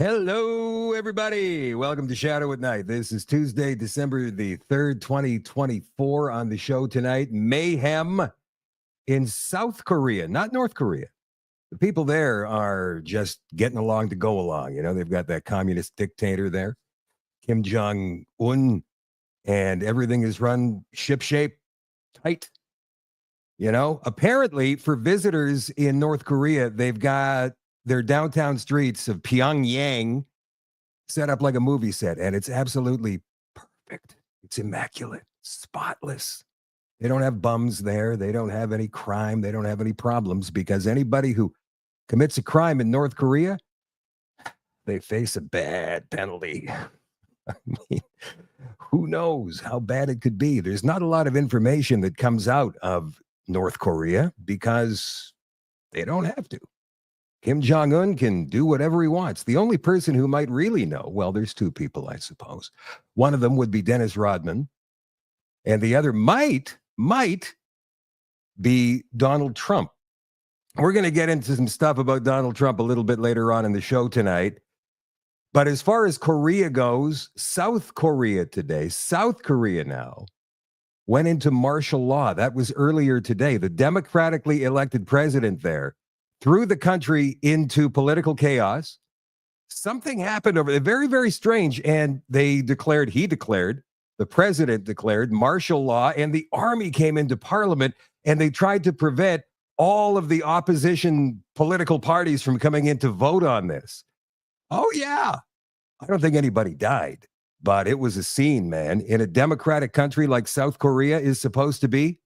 Hello, everybody. Welcome to Shadow at Night. This is Tuesday, December the 3rd, 2024. On the show tonight, mayhem in South Korea, not North Korea. The people there are just getting along to go along. You know, they've got that communist dictator there, Kim Jong-un, and everything is run shipshape tight. You know, apparently for visitors in North Korea, they've got their downtown streets of Pyongyang set up like a movie set, and it's absolutely perfect. It's immaculate, spotless. They don't have bums there. They don't have any crime. They don't have any problems, because anybody who commits a crime in North Korea, they face a bad penalty. I mean, who knows how bad it could be? There's not a lot of information that comes out of North Korea because they don't have to. Kim Jong-un can do whatever he wants. The only person who might really know, well, there's two people, I suppose. One of them would be Dennis Rodman, and the other might be Donald Trump. We're going to get into some stuff about Donald Trump a little bit later on in the show tonight. But as far as Korea goes, South Korea now went into martial law. That was earlier today. The democratically elected president there threw the country into political chaos. Something happened over there, very, very strange. And the president declared martial law, and the army came into parliament, and they tried to prevent all of the opposition political parties from coming in to vote on this. Oh, yeah. I don't think anybody died, but it was a scene, man. In a democratic country like South Korea is supposed to be.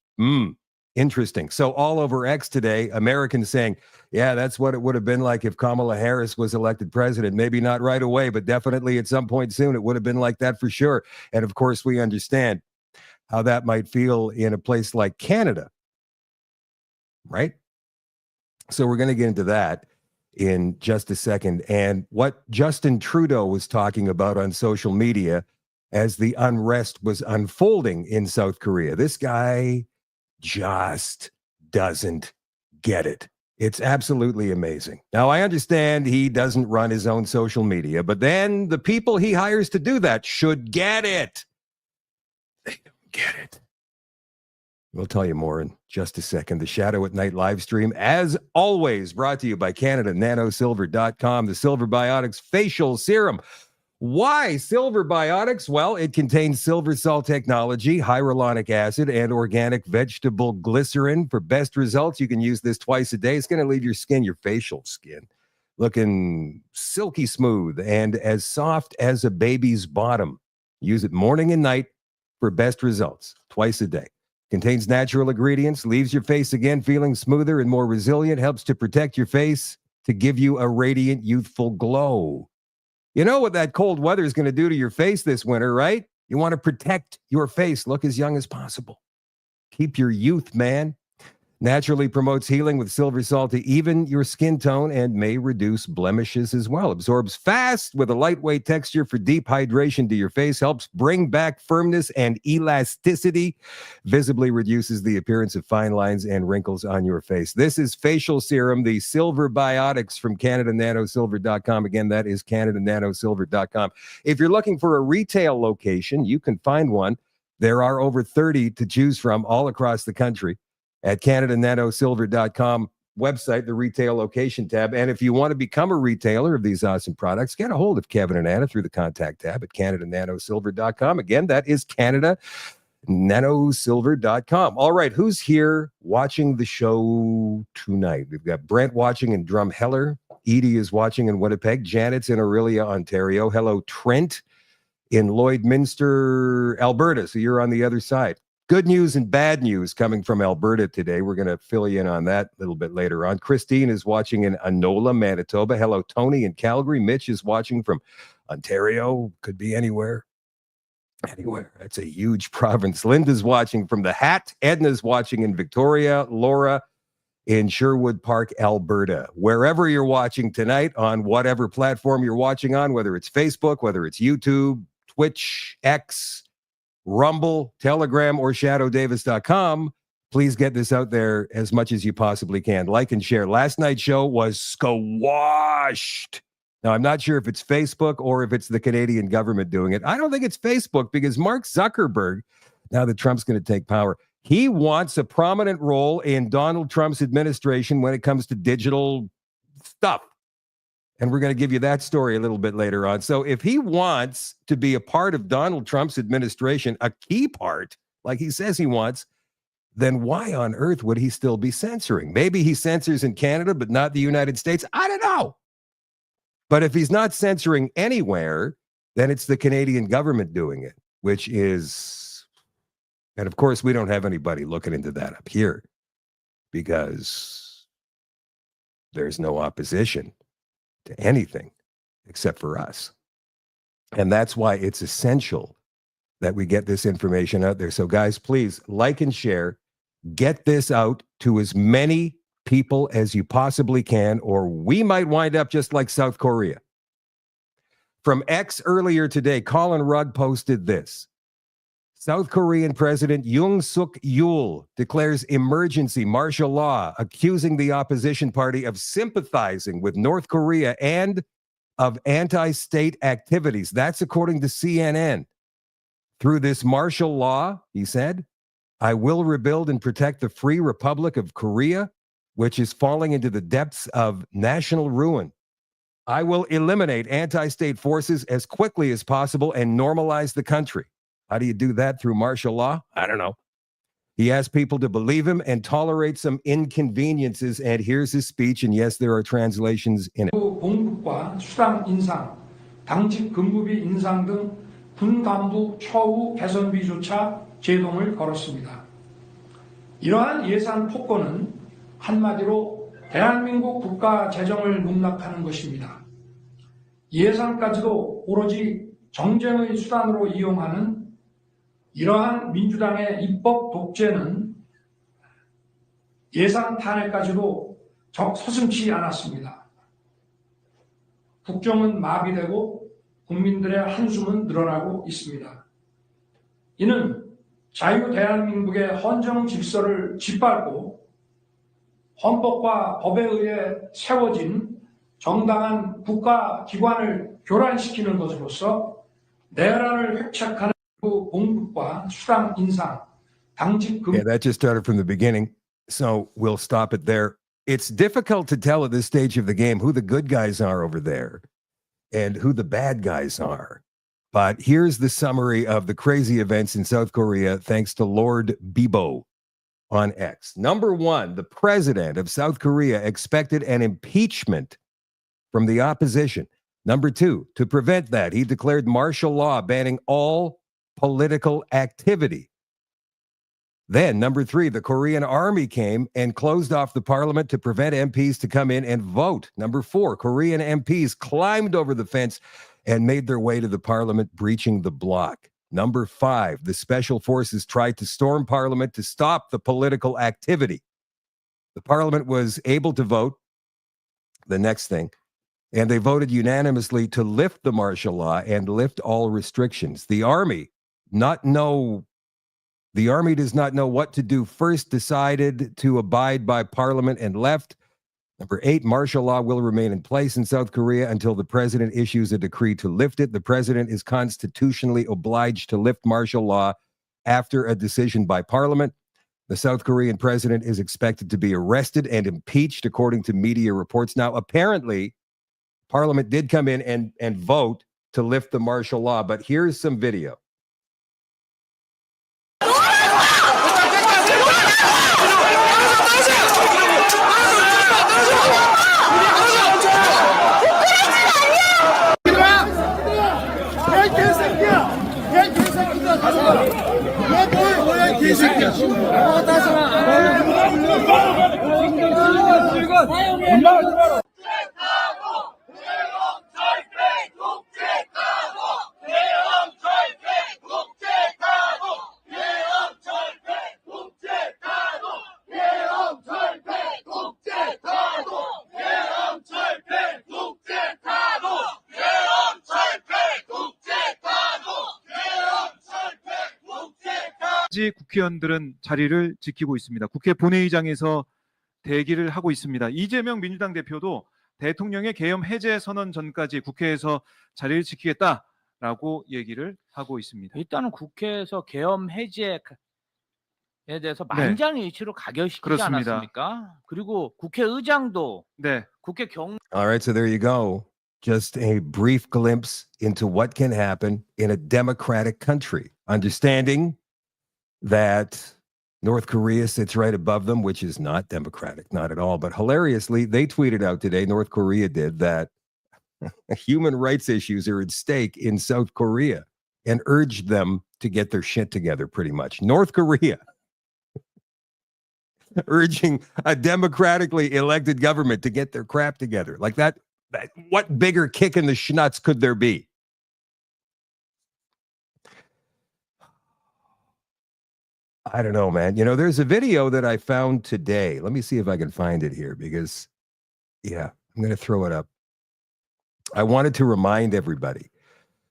Interesting. So all over X today, Americans saying, yeah, that's what it would have been like if Kamala Harris was elected president. Maybe not right away, but definitely at some point soon, it would have been like that for sure. And of course, we understand how that might feel in a place like Canada, right? So we're going to get into that in just a second. And what Justin Trudeau was talking about on social media as the unrest was unfolding in South Korea. This guy just doesn't get it. It's absolutely amazing. Now, I understand he doesn't run his own social media, but then the people he hires to do that should get it. They don't get it. We'll tell you more in just a second. The Shadow at Night live stream, as always, brought to you by CanadaNanoSilver.com, the Silver Biotics Facial Serum. Why Silver Biotics? Well, it contains silver salt technology, hyaluronic acid, and organic vegetable glycerin. For best results, you can use this twice a day. It's going to leave your skin, your facial skin, looking silky smooth and as soft as a baby's bottom. Use it morning and night for best results, twice a day. Contains natural ingredients, leaves your face again feeling smoother and more resilient, helps to protect your face to give you a radiant, youthful glow. You know what that cold weather is going to do to your face this winter, right? You want to protect your face, look as young as possible. Keep your youth, man. Naturally promotes healing with silver salt to even your skin tone and may reduce blemishes as well. Absorbs fast with a lightweight texture for deep hydration to your face. Helps bring back firmness and elasticity. Visibly reduces the appearance of fine lines and wrinkles on your face. This is Facial Serum, the Silver Biotics from CanadaNanoSilver.com. Again, that is CanadaNanoSilver.com. If you're looking for a retail location, you can find one. There are over 30 to choose from all across the country at CanadaNanoSilver.com website, the retail location tab. And if you want to become a retailer of these awesome products, get a hold of Kevin and Anna through the contact tab at CanadaNanoSilver.com. Again, that is CanadaNanoSilver.com. All right, who's here watching the show tonight? We've got Brent watching in Drumheller. Edie is watching in Winnipeg. Janet's in Orillia, Ontario. Hello, Trent in Lloydminster, Alberta. So you're on the other side. Good news and bad news coming from Alberta today. We're going to fill you in on that a little bit later on. Christine is watching in Anola, Manitoba. Hello, Tony in Calgary. Mitch is watching from Ontario. Could be anywhere. Anywhere. That's a huge province. Linda's watching from the Hat. Edna's watching in Victoria. Laura in Sherwood Park, Alberta. Wherever you're watching tonight, on whatever platform you're watching on, whether it's Facebook, whether it's YouTube, Twitch, X, Rumble, Telegram, or shadowdavis.com, please get this out there as much as you possibly can. Like and share. Last night's show was squashed. Now, I'm not sure if it's Facebook or if it's the Canadian government doing it. I don't think it's Facebook because Mark Zuckerberg, now that Trump's going to take power, he wants a prominent role in Donald Trump's administration when it comes to digital stuff. And we're going to give you that story a little bit later on. So if he wants to be a part of Donald Trump's administration, a key part, like he says he wants, then why on earth would he still be censoring? Maybe he censors in Canada, but not the United States. I don't know. But if he's not censoring anywhere, then it's the Canadian government doing it, which is, and of course, we don't have anybody looking into that up here because there's no opposition to anything except for us. And that's why it's essential that we get this information out there. So guys, please like and share, get this out to as many people as you possibly can, or we might wind up just like South Korea. From X earlier today, Colin Rugg posted this. South Korean President Yoon Suk Yeol declares emergency martial law, accusing the opposition party of sympathizing with North Korea and of anti-state activities. That's according to CNN. Through this martial law, he said, I will rebuild and protect the Free Republic of Korea, which is falling into the depths of national ruin. I will eliminate anti-state forces as quickly as possible and normalize the country. How do you do that? Through martial law? I don't know. He asked people to believe him and tolerate some inconveniences. And here's his speech. And yes, there are translations in it. 봉급과 수당 인상, 당직 근무비 인상 등 군 간부 처우 개선비조차 제동을 걸었습니다. 이러한 예산 폭거는 한마디로 대한민국 국가 재정을 농락하는 것입니다. 예산까지도 오로지 정쟁의 수단으로 이용하는 이러한 민주당의 입법 독재는 예산 탄핵까지도 서슴지 않았습니다. 국정은 마비되고 국민들의 한숨은 늘어나고 있습니다. 이는 자유 대한민국의 헌정 질서를 짓밟고 헌법과 법에 의해 세워진 정당한 국가기관을 교란시키는 것으로서 내란을 획책하는 봉급과 수당 인상, 당직 금. Yeah, that just started from the beginning, so we'll stop it there. It's difficult to tell at this stage of the game who the good guys are over there and who the bad guys are. But here's the summary of the crazy events in South Korea, thanks to Lord Bibo on X. Number one, the president of South Korea expected an impeachment from the opposition. Number two, to prevent that, he declared martial law banning all political activity. Then, number three, the Korean army came and closed off the parliament to prevent MPs to come in and vote. Number four, Korean MPs climbed over the fence and made their way to the parliament, breaching the block. Number five, the special forces tried to storm parliament to stop the political activity. The parliament was able to vote, the next thing, and they voted unanimously to lift the martial law and lift all restrictions. The army does not know what to do first, decided to abide by parliament and left. Number eight, martial law will remain in place in South Korea until the president issues a decree to lift it. The president is constitutionally obliged to lift martial law after a decision by parliament. The South Korean president is expected to be arrested and impeached, according to media reports. Now, apparently, parliament did come in and vote to lift the martial law, but here's some video. 국회의원들은 자리를 지키고 있습니다. 국회 본회의장에서 대기를 하고 있습니다. 이재명 민주당 대표도 대통령의 계엄 해제 선언 전까지 국회에서 자리를 지키겠다라고 얘기를 하고 있습니다. 일단은 국회에서 계엄 해제에 대해서 네. 만장일치로 가결시키지 그렇습니다. 않았습니까? 그리고 국회의장도 네. 국회 경 All right, so there you go. Just a brief glimpse into what can happen in a democratic country. Understanding that North Korea sits right above them, which is not democratic, not at all. But hilariously, they tweeted out today, North Korea did, that human rights issues are at stake in South Korea and urged them to get their shit together, pretty much. North Korea urging a democratically elected government to get their crap together. Like that, what bigger kick in the schnuts could there be? I don't know, man. You know, there's a video that I found today. Let me see if I can find it here because, yeah, I'm going to throw it up. I wanted to remind everybody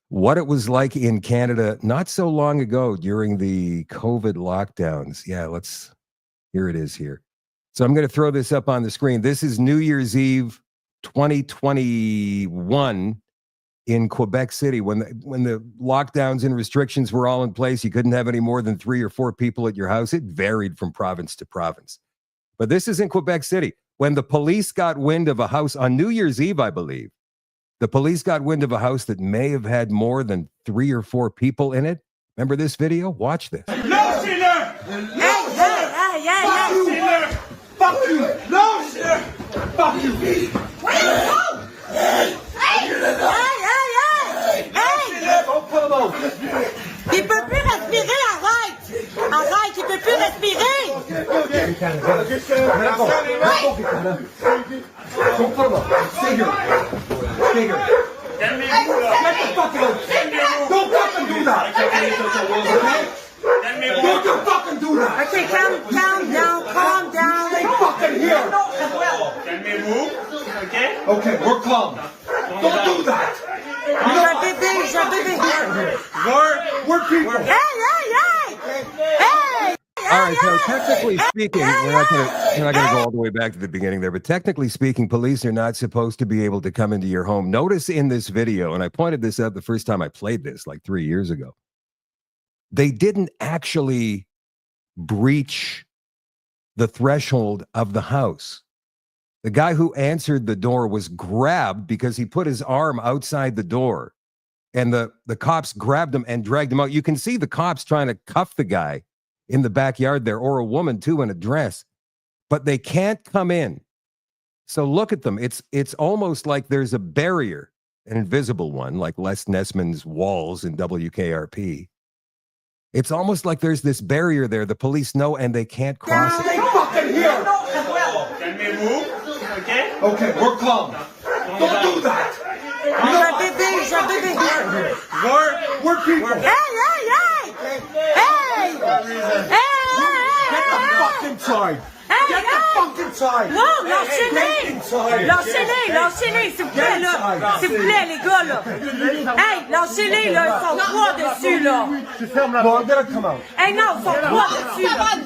what it was like in Canada not so long ago during the COVID lockdowns. Yeah, here it is here. So I'm going to throw this up on the screen. This is New Year's Eve 2021 in Quebec City when the lockdowns and restrictions were all in place. You couldn't have any more than 3 or 4 people at your house. It varied from province to province. But this is in Quebec City. When the police got wind of a house on New Year's Eve, I believe, the police got wind of a house that may have had more than 3 or 4 people in it. Remember this video? Watch this. No, sinner! Fuck you! No, sinner! Fuck you! Where you go? Il peut plus respirer, arrête! Arrête, il peut plus respirer! Get the fuck out! Don't fucking do that! Don't you fucking do that! Okay, calm down. Stay fucking here! Can we move? Okay? Okay, we're calm. Don't do that! J'ai un bébé. We're people. Hey! All right, so technically speaking, we're not going to go all the way back to the beginning there, but technically speaking, police are not supposed to be able to come into your home. Notice in this video, and I pointed this out the first time I played this, like 3 years ago, they didn't actually breach the threshold of the house. The guy who answered the door was grabbed because he put his arm outside the door, and the cops grabbed him and dragged him out. You can see the cops trying to cuff the guy in the backyard there, or a woman too in a dress, but they can't come in. So look at them. It's almost like there's a barrier, an invisible one, like Les Nessman's walls in WKRP. It's almost like there's this barrier there. The police know and they can't cross it. Stay fucking here! Can we move? Okay? Okay, we're calm. Don't do that! J'ai un bébé. We're people. Get the fuck inside! Get the fuck inside! Non, lâchez-les, s'il vous plaît, là. S'il vous plaît, les gars, là. Hey, lâchez-les, là. Ils sont 3 dessus, là. No, I'm gonna come out. Hey, non, ils sont 3 dessus, là.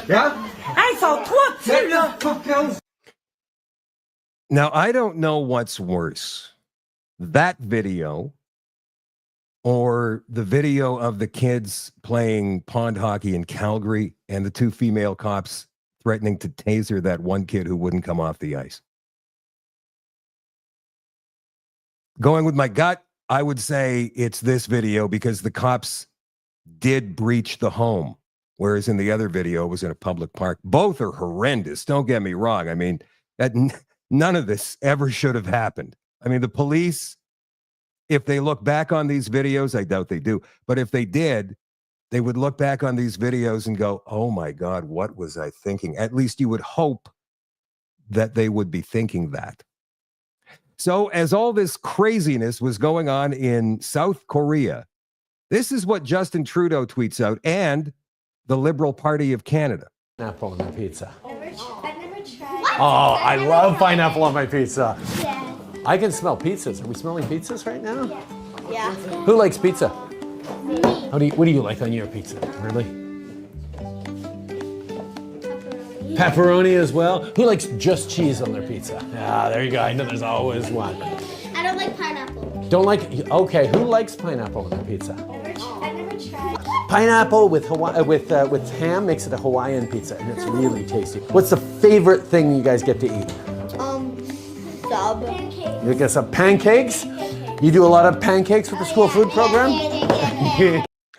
Yeah? Hey, ils sont 3 dessus, là. Fuck out. Now, I don't know what's worse, that video or the video of the kids playing pond hockey in Calgary and the 2 female cops threatening to taser that one kid who wouldn't come off the ice. Going with my gut, I would say it's this video because the cops did breach the home, whereas in the other video it was in a public park. Both are horrendous. Don't get me wrong. I mean, none of this ever should have happened. I mean, the police, if they look back on these videos, I doubt they do, but if they did, they would look back on these videos and go, oh my God, what was I thinking? At least you would hope that they would be thinking that. So as all this craziness was going on in South Korea, this is what Justin Trudeau tweets out and the Liberal Party of Canada. Pineapple on my pizza. I've never tried. Oh, I love pineapple on my pizza. Yeah. I can smell pizzas. Are we smelling pizzas right now? Yeah. Who likes pizza? Me. What do you like on your pizza? Really? Pepperoni as well. Who likes just cheese on their pizza? Ah, there you go. I know there's always one. I don't like pineapple. Don't like, okay, who likes pineapple on their pizza? I've never tried. Pineapple with ham makes it a Hawaiian pizza, and it's really tasty. What's the favorite thing you guys get to eat? Sub. You get some pancakes? You do a lot of pancakes with the school food program?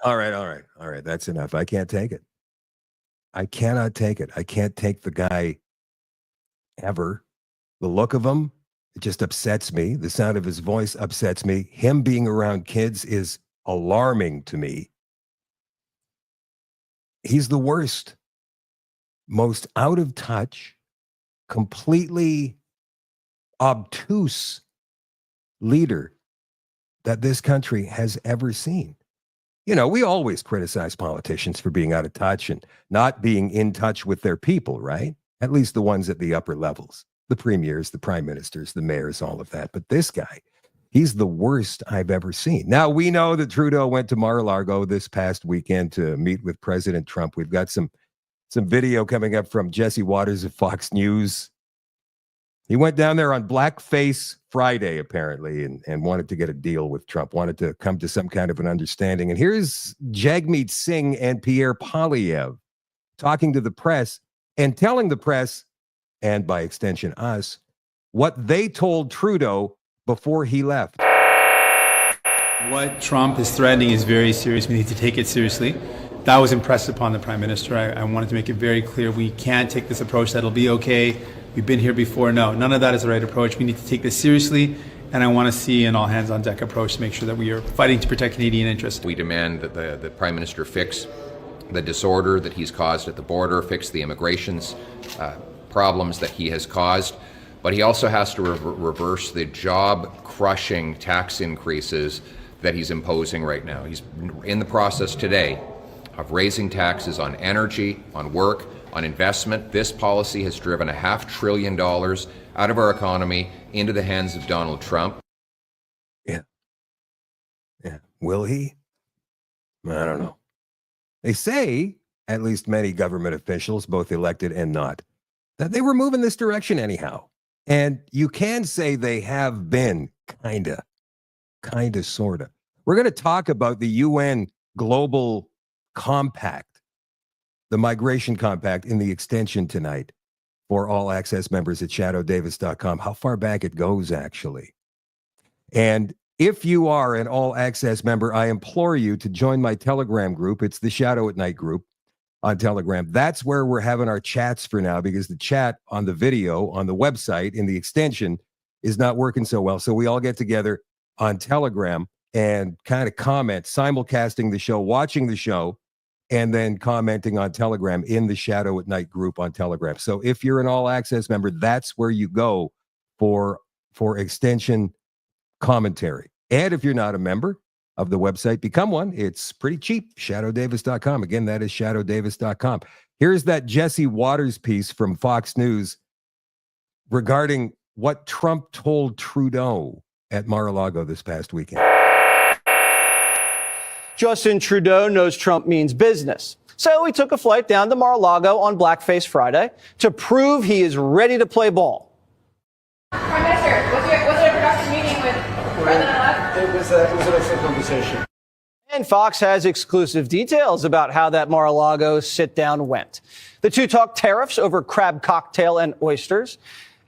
All right. That's enough. I can't take it. I cannot take it. I can't take the guy ever. The look of him, it just upsets me. The sound of his voice upsets me. Him being around kids is alarming to me. He's the worst, most out of touch, completely obtuse leader that this country has ever seen. You know, we always criticize politicians for being out of touch and not being in touch with their people, right? At least the ones at the upper levels, the premiers, the prime ministers, the mayors, all of that. But this guy, he's the worst I've ever seen. Now, we know that Trudeau went to Mar-a-Lago this past weekend to meet with President Trump. We've got some video coming up from Jesse Waters of Fox News. He went down there on Blackface Friday, apparently, and wanted to get a deal with Trump, wanted to come to some kind of an understanding. And here's Jagmeet Singh and Pierre Poilievre talking to the press and telling the press, and by extension us, what they told Trudeau before he left. What Trump is threatening is very serious. We need to take it seriously. That was impressed upon the Prime Minister. I wanted to make it very clear we can't take this approach that'll be okay. We've been here before. No, none of that is the right approach. We need to take this seriously, and I want to see an all-hands-on-deck approach to make sure that we are fighting to protect Canadian interests. We demand that the Prime Minister fix the disorder that he's caused at the border, fix the immigrations problems that he has caused, but he also has to reverse the job-crushing tax increases that he's imposing right now. He's in the process today of raising taxes on energy, on work, on investment. This policy has driven $500 billion out of our economy into the hands of Donald Trump. Yeah. Will he? I don't know. They say, at least many government officials, both elected and not, that they were moving this direction anyhow. And you can say they have been, kinda, sorta. We're going to talk about the UN Global Compact, the Migration Compact, in the extension tonight for all access members at shadowdavis.com. How far back it goes, actually. And if you are an all access member, I implore you to join my Telegram group. It's the Shadow at Night group on Telegram. That's where we're having our chats for now, because the chat on the video on the website in the extension is not working so well. So we all get together on Telegram and kind of comment, simulcasting the show, watching the show, and then commenting on Telegram in the Shadow at Night group on Telegram. So if you're an all access member, that's where you go for extension commentary. And if you're not a member of the website, become one. It's pretty cheap. shadowdavis.com. Again, that is shadowdavis.com. Here's that Jesse Waters piece from Fox News regarding what Trump told Trudeau at Mar-a-Lago this past weekend. Justin Trudeau knows Trump means business. So he took a flight down to Mar-a-Lago on Blackface Friday to prove he is ready to play ball. Prime Minister, was it a productive meeting with President-elect? It was an excellent conversation. And Fox has exclusive details about how that Mar-a-Lago sit-down went. The two talked tariffs over crab cocktail and oysters.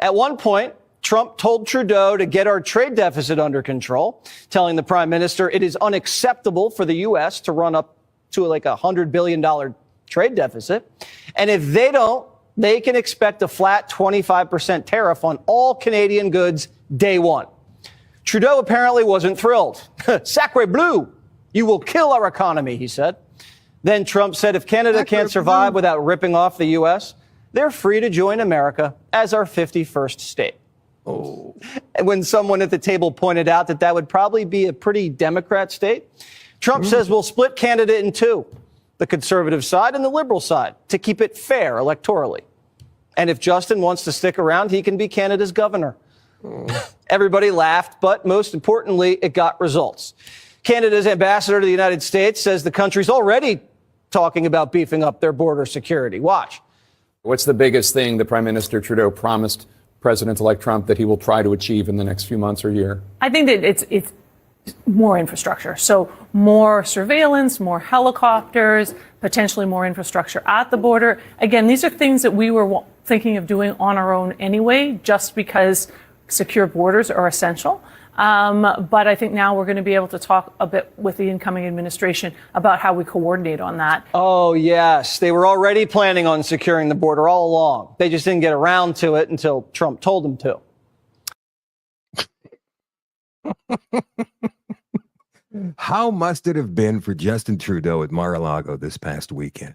At one point, Trump told Trudeau to get our trade deficit under control, telling the Prime Minister it is unacceptable for the U.S. to run up to like $100 billion trade deficit. And if they don't, they can expect a flat 25% tariff on all Canadian goods day one. Trudeau apparently wasn't thrilled. Sacre bleu, you will kill our economy, he said. Then Trump said if Canada can't survive without ripping off the U.S., they're free to join America as our 51st state. Oh. And when someone at the table pointed out that that would probably be a pretty Democrat state, Trump says we'll split Canada in two, the conservative side and the liberal side, to keep it fair electorally. And if Justin wants to stick around, he can be Canada's governor. Everybody laughed, but most importantly, it got results. Canada's ambassador to the United States says the country's already talking about beefing up their border security. Watch. What's the biggest thing that Prime Minister Trudeau promised President-elect Trump that he will try to achieve in the next few months or year? I think that it's more infrastructure. So more surveillance, more helicopters, potentially more infrastructure at the border. Again, these are things that we were thinking of doing on our own anyway, just because secure borders are essential. But I think now we're going to be able to talk a bit with the incoming administration about how we coordinate on that. Oh, yes. They were already planning on securing the border all along. They just didn't get around to it until Trump told them to. How must it have been for Justin Trudeau at Mar-a-Lago this past weekend?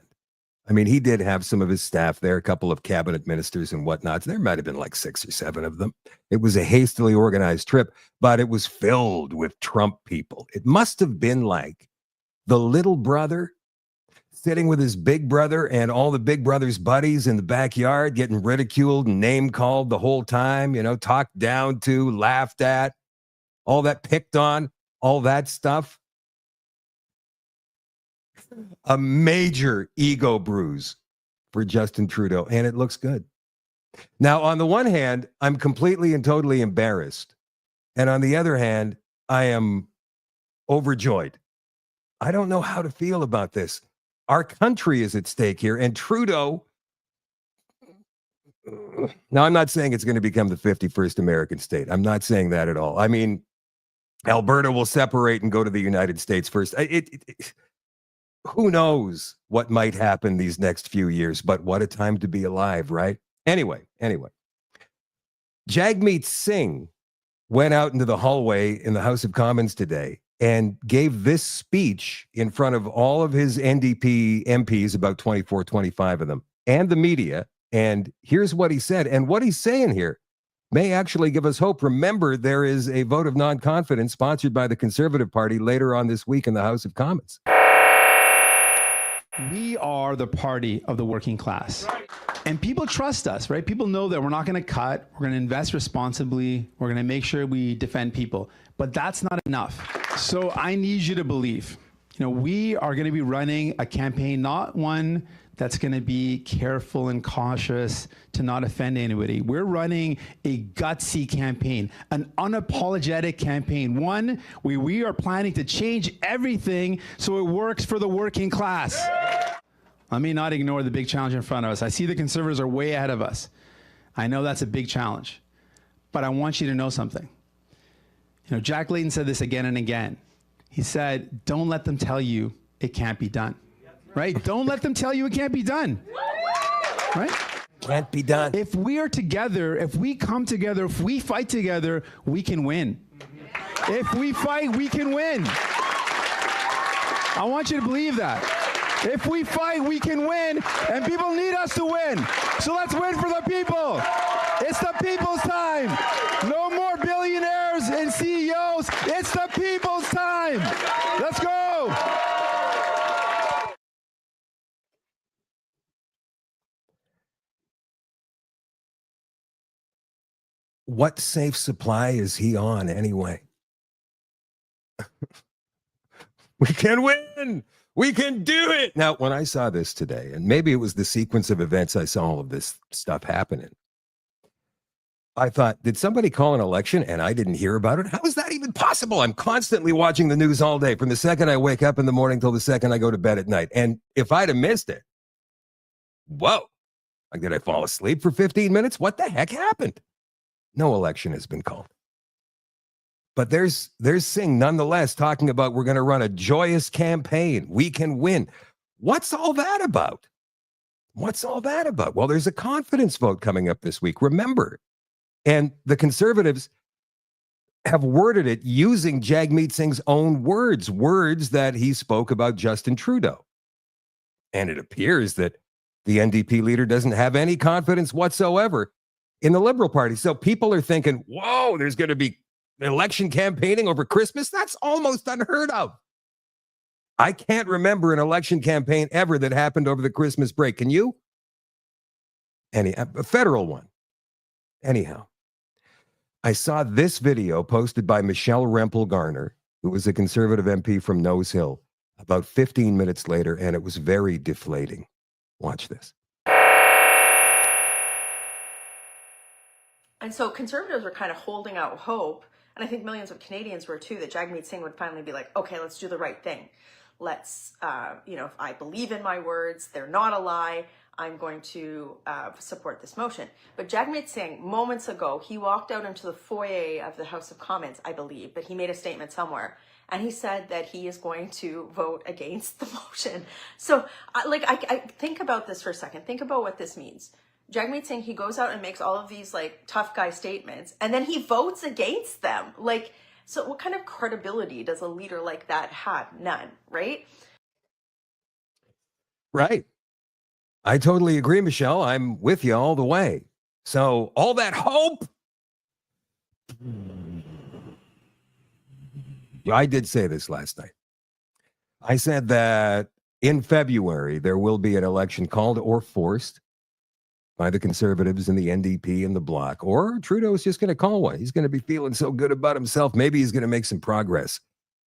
I mean, he did have some of his staff there, a couple of cabinet ministers and whatnot. There might have been like 6 or 7 of them. It was a hastily organized trip, but it was filled with Trump people. It must have been like the little brother sitting with his big brother and all the big brother's buddies in the backyard, getting ridiculed and name called the whole time, you know, talked down to, laughed at, all that picked on, all that stuff. A major ego bruise for Justin Trudeau, and it looks good. Now, on the one hand, I'm completely and totally embarrassed. And on the other hand, I am overjoyed. I don't know how to feel about this. Our country is at stake here, and Trudeau. Now, I'm not saying it's going to become the 51st American state. I'm not saying that at all. I mean, Alberta will separate and go to the United States first. Who knows what might happen these next few years, but what a time to be alive, right? Anyway. Jagmeet Singh went out into the hallway in the House of Commons today and gave this speech in front of all of his NDP MPs, about 24, 25 of them, and the media. And here's what he said. And what he's saying here may actually give us hope. Remember, there is a vote of non-confidence sponsored by the Conservative Party later on this week in the House of Commons. We are the party of the working class. And people trust us, right? People know that we're not going to cut. We're going to invest responsibly. We're going to make sure we defend people. But that's not enough. So I need you to believe, we are going to be running a campaign, not one that's going to be careful and cautious to not offend anybody. We're running a gutsy campaign, an unapologetic campaign, one where we are planning to change everything so it works for the working class. Let me not ignore the big challenge in front of us. I see the Conservatives are way ahead of us. I know that's a big challenge, but I want you to know something. Jack Layton said this again and again. He said, don't let them tell you it can't be done. Right? Don't let them tell you it can't be done. Right? Can't be done. If we are together, if we come together, if we fight together, we can win. If we fight, we can win. I want you to believe that. If we fight, we can win, and people need us to win. So let's win for the people. It's the people's time. No more billionaires and CEOs. It's the people's time. Let's go. What safe supply is he on anyway? We can win. We can do it. Now, when I saw this today, and maybe it was the sequence of events I saw all of this stuff happening, I thought, did somebody call an election and I didn't hear about it? How is that even possible? I'm constantly watching the news all day, from the second I wake up in the morning till the second I go to bed at night. And if I'd have missed it, whoa, like, did I fall asleep for 15 minutes? What the heck happened? No election has been called. But there's Singh nonetheless talking about, we're going to run a joyous campaign. We can win. What's all that about? What's all that about? Well, there's a confidence vote coming up this week. Remember, and the Conservatives have worded it using Jagmeet Singh's own words that he spoke about Justin Trudeau. And it appears that the NDP leader doesn't have any confidence whatsoever in the Liberal Party. So people are thinking, whoa, there's going to be election campaigning over Christmas? That's almost unheard of. I can't remember an election campaign ever that happened over the Christmas break. Can you? A federal one. Anyhow, I saw this video posted by Michelle Rempel-Garner, who was a Conservative MP from Nose Hill, about 15 minutes later, and it was very deflating. Watch this. And so conservatives were kind of holding out hope, and I think millions of Canadians were too, that Jagmeet Singh would finally be like, okay, let's do the right thing. Let's, if I believe in my words, they're not a lie, I'm going to support this motion. But Jagmeet Singh, moments ago, he walked out into the foyer of the House of Commons, I believe, but he made a statement somewhere. And he said that he is going to vote against the motion. So, I think about this for a second. Think about what this means. Jagmeet Singh, he goes out and makes all of these tough guy statements, and then he votes against them. So what kind of credibility does a leader like that have? None, right? Right. I totally agree, Michelle. I'm with you all the way. So all that hope. I did say this last night. I said that in February, there will be an election called or forced by the Conservatives and the NDP and the Bloc, or Trudeau's just going to call one. He's going to be feeling so good about himself. Maybe he's going to make some progress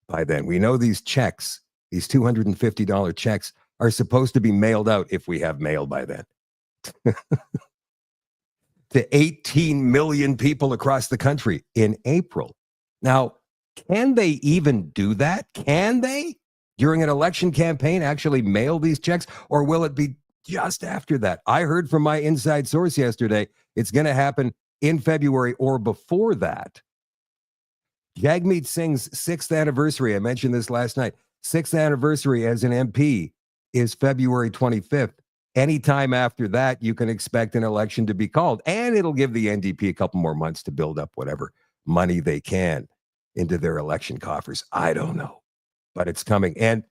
by then. We know these checks, these $250 checks, are supposed to be mailed out, if we have mail by then, to 18 million people across the country in April. Now, can they even do that? Can they, during an election campaign, actually mail these checks? Or will it be just after that? I heard from my inside source yesterday, it's going to happen in February or before that. Jagmeet Singh's 6th anniversary, I mentioned this last night, 6th anniversary as an MP is February 25th. Anytime after that, you can expect an election to be called. And it'll give the NDP a couple more months to build up whatever money they can into their election coffers. I don't know, but it's coming. And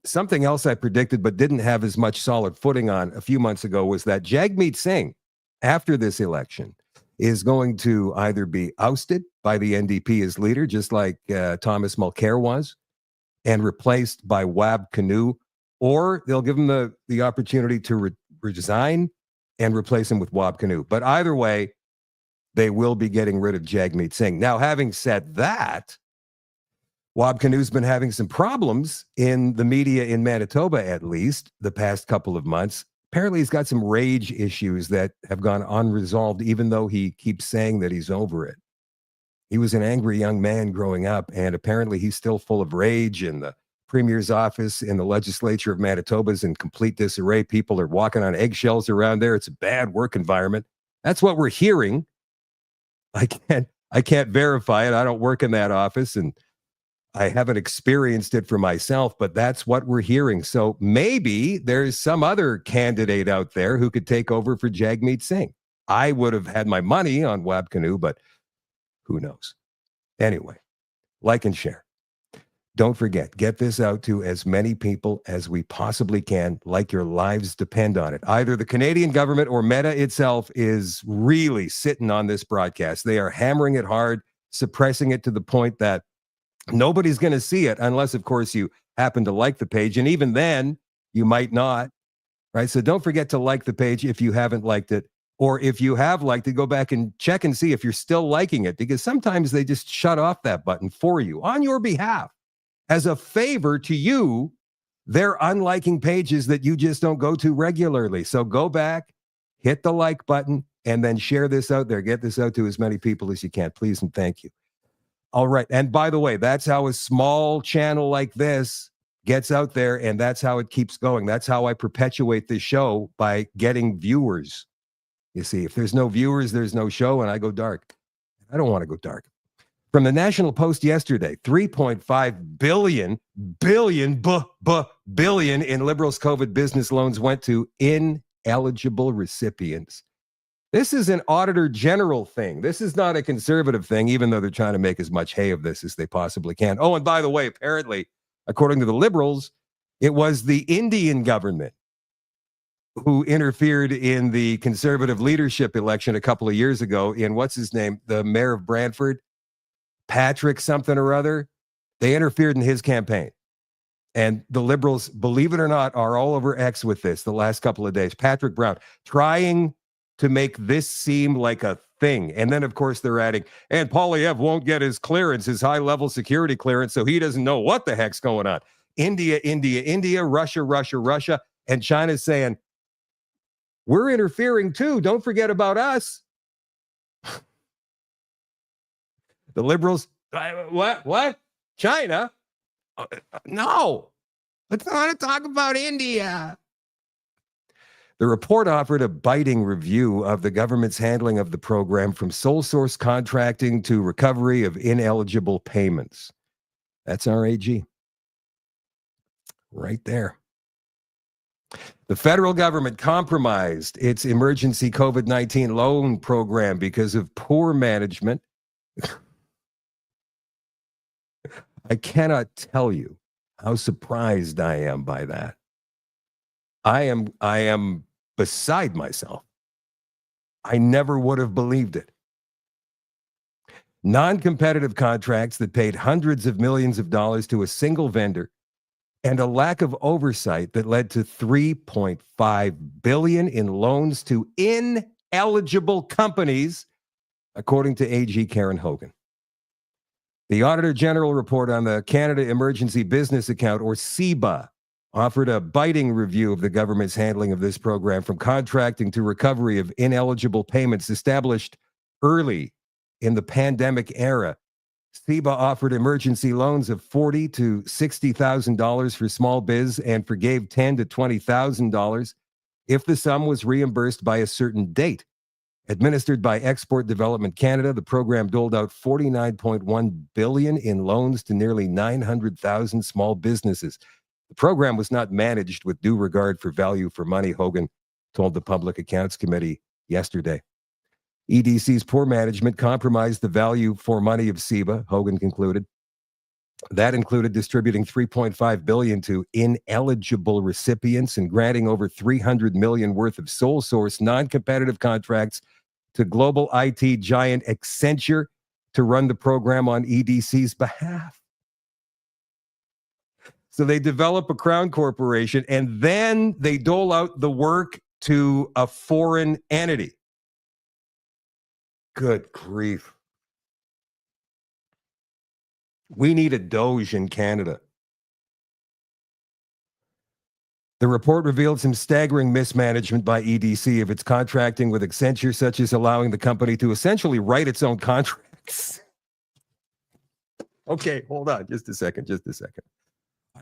something else I predicted but didn't have as much solid footing on a few months ago was that Jagmeet Singh, after this election, is going to either be ousted by the NDP as leader, just like Thomas Mulcair was, and replaced by Wab Kinew, or they'll give him the opportunity to resign and replace him with Wab Kinew. But either way, they will be getting rid of Jagmeet Singh. Now, having said that, Wab Kinew's been having some problems in the media in Manitoba, at least, the past couple of months. Apparently, he's got some rage issues that have gone unresolved, even though he keeps saying that he's over it. He was an angry young man growing up, and apparently he's still full of rage, and the Premier's office in the legislature of Manitoba is in complete disarray. People are walking on eggshells around there. It's a bad work environment. That's what we're hearing. I can't verify it. I don't work in that office, and I haven't experienced it for myself, but that's what we're hearing. So maybe there's some other candidate out there who could take over for Jagmeet Singh. I would have had my money on Wab Kinew, but who knows? Anyway, like and share. Don't forget, get this out to as many people as we possibly can, like your lives depend on it. Either the Canadian government or Meta itself is really sitting on this broadcast. They are hammering it hard, suppressing it to the point that nobody's going to see it unless, of course, you happen to like the page. And even then, you might not, right? So don't forget to like the page if you haven't liked it. Or if you have liked it, go back and check and see if you're still liking it, because sometimes they just shut off that button for you on your behalf. As a favor to you, they're unliking pages that you just don't go to regularly. So go back, hit the like button, and then share this out there. Get this out to as many people as you can, please, and thank you. All right. And by the way, that's how a small channel like this gets out there, and that's how it keeps going. That's how I perpetuate this show, by getting viewers. You see, if there's no viewers, there's no show, and I go dark. I don't want to go dark. From the National Post yesterday, $3.5 billion in Liberals' COVID business loans went to ineligible recipients. This is an Auditor General thing. This is not a Conservative thing, even though they're trying to make as much hay of this as they possibly can. Oh, and by the way, apparently, according to the Liberals, it was the Indian government who interfered in the Conservative leadership election a couple of years ago in, what's his name, the mayor of Brantford, Patrick something or other. They interfered in his campaign. And the Liberals, believe it or not, are all over X with this the last couple of days. Patrick Brown trying to make this seem like a thing. And then, of course, they're adding, and Poilievre won't get his clearance, his high-level security clearance, so he doesn't know what the heck's going on. India, Russia, and China's saying, we're interfering too. Don't forget about us. The liberals, what? China? No. Let's not talk about India. The report offered a biting review of the government's handling of the program, from sole source contracting to recovery of ineligible payments. That's our AG. Right there. The federal government compromised its emergency COVID-19 loan program because of poor management. I cannot tell you how surprised I am by that. I am beside myself. I never would have believed it. Non-competitive contracts that paid hundreds of millions of dollars to a single vendor, and a lack of oversight that led to $3.5 billion in loans to ineligible companies, according to AG Karen Hogan. The Auditor General report on the Canada Emergency Business Account, or CEBA, offered a biting review of the government's handling of this program, from contracting to recovery of ineligible payments established early in the pandemic era. CEBA offered emergency loans of $40,000 to $60,000 for small biz and forgave $10,000 to $20,000 if the sum was reimbursed by a certain date. Administered by Export Development Canada, the program doled out $49.1 billion in loans to nearly 900,000 small businesses. The program was not managed with due regard for value for money, Hogan told the Public Accounts Committee yesterday. EDC's poor management compromised the value for money of CEBA, Hogan concluded. That included distributing $3.5 billion to ineligible recipients and granting over $300 million worth of sole source non-competitive contracts to global IT giant Accenture to run the program on EDC's behalf. So they develop a crown corporation and then they dole out the work to a foreign entity. Good grief. We need a Doge in Canada. The report revealed some staggering mismanagement by EDC of its contracting with Accenture, such as allowing the company to essentially write its own contracts. Okay, hold on just a second.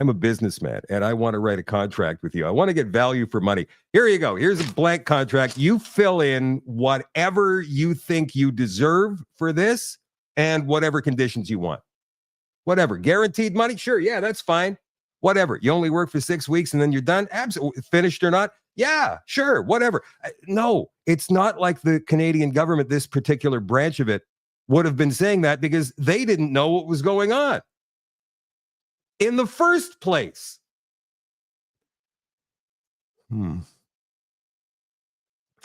I'm a businessman and I want to write a contract with you. I want to get value for money. Here you go. Here's a blank contract. You fill in whatever you think you deserve for this and whatever conditions you want. Whatever. Guaranteed money? Sure. Yeah, that's fine. Whatever. You only work for 6 weeks and then you're done? Absolutely. Finished or not? Yeah, sure. Whatever. No, it's not like the Canadian government, this particular branch of it, would have been saying that because they didn't know what was going on in the first place.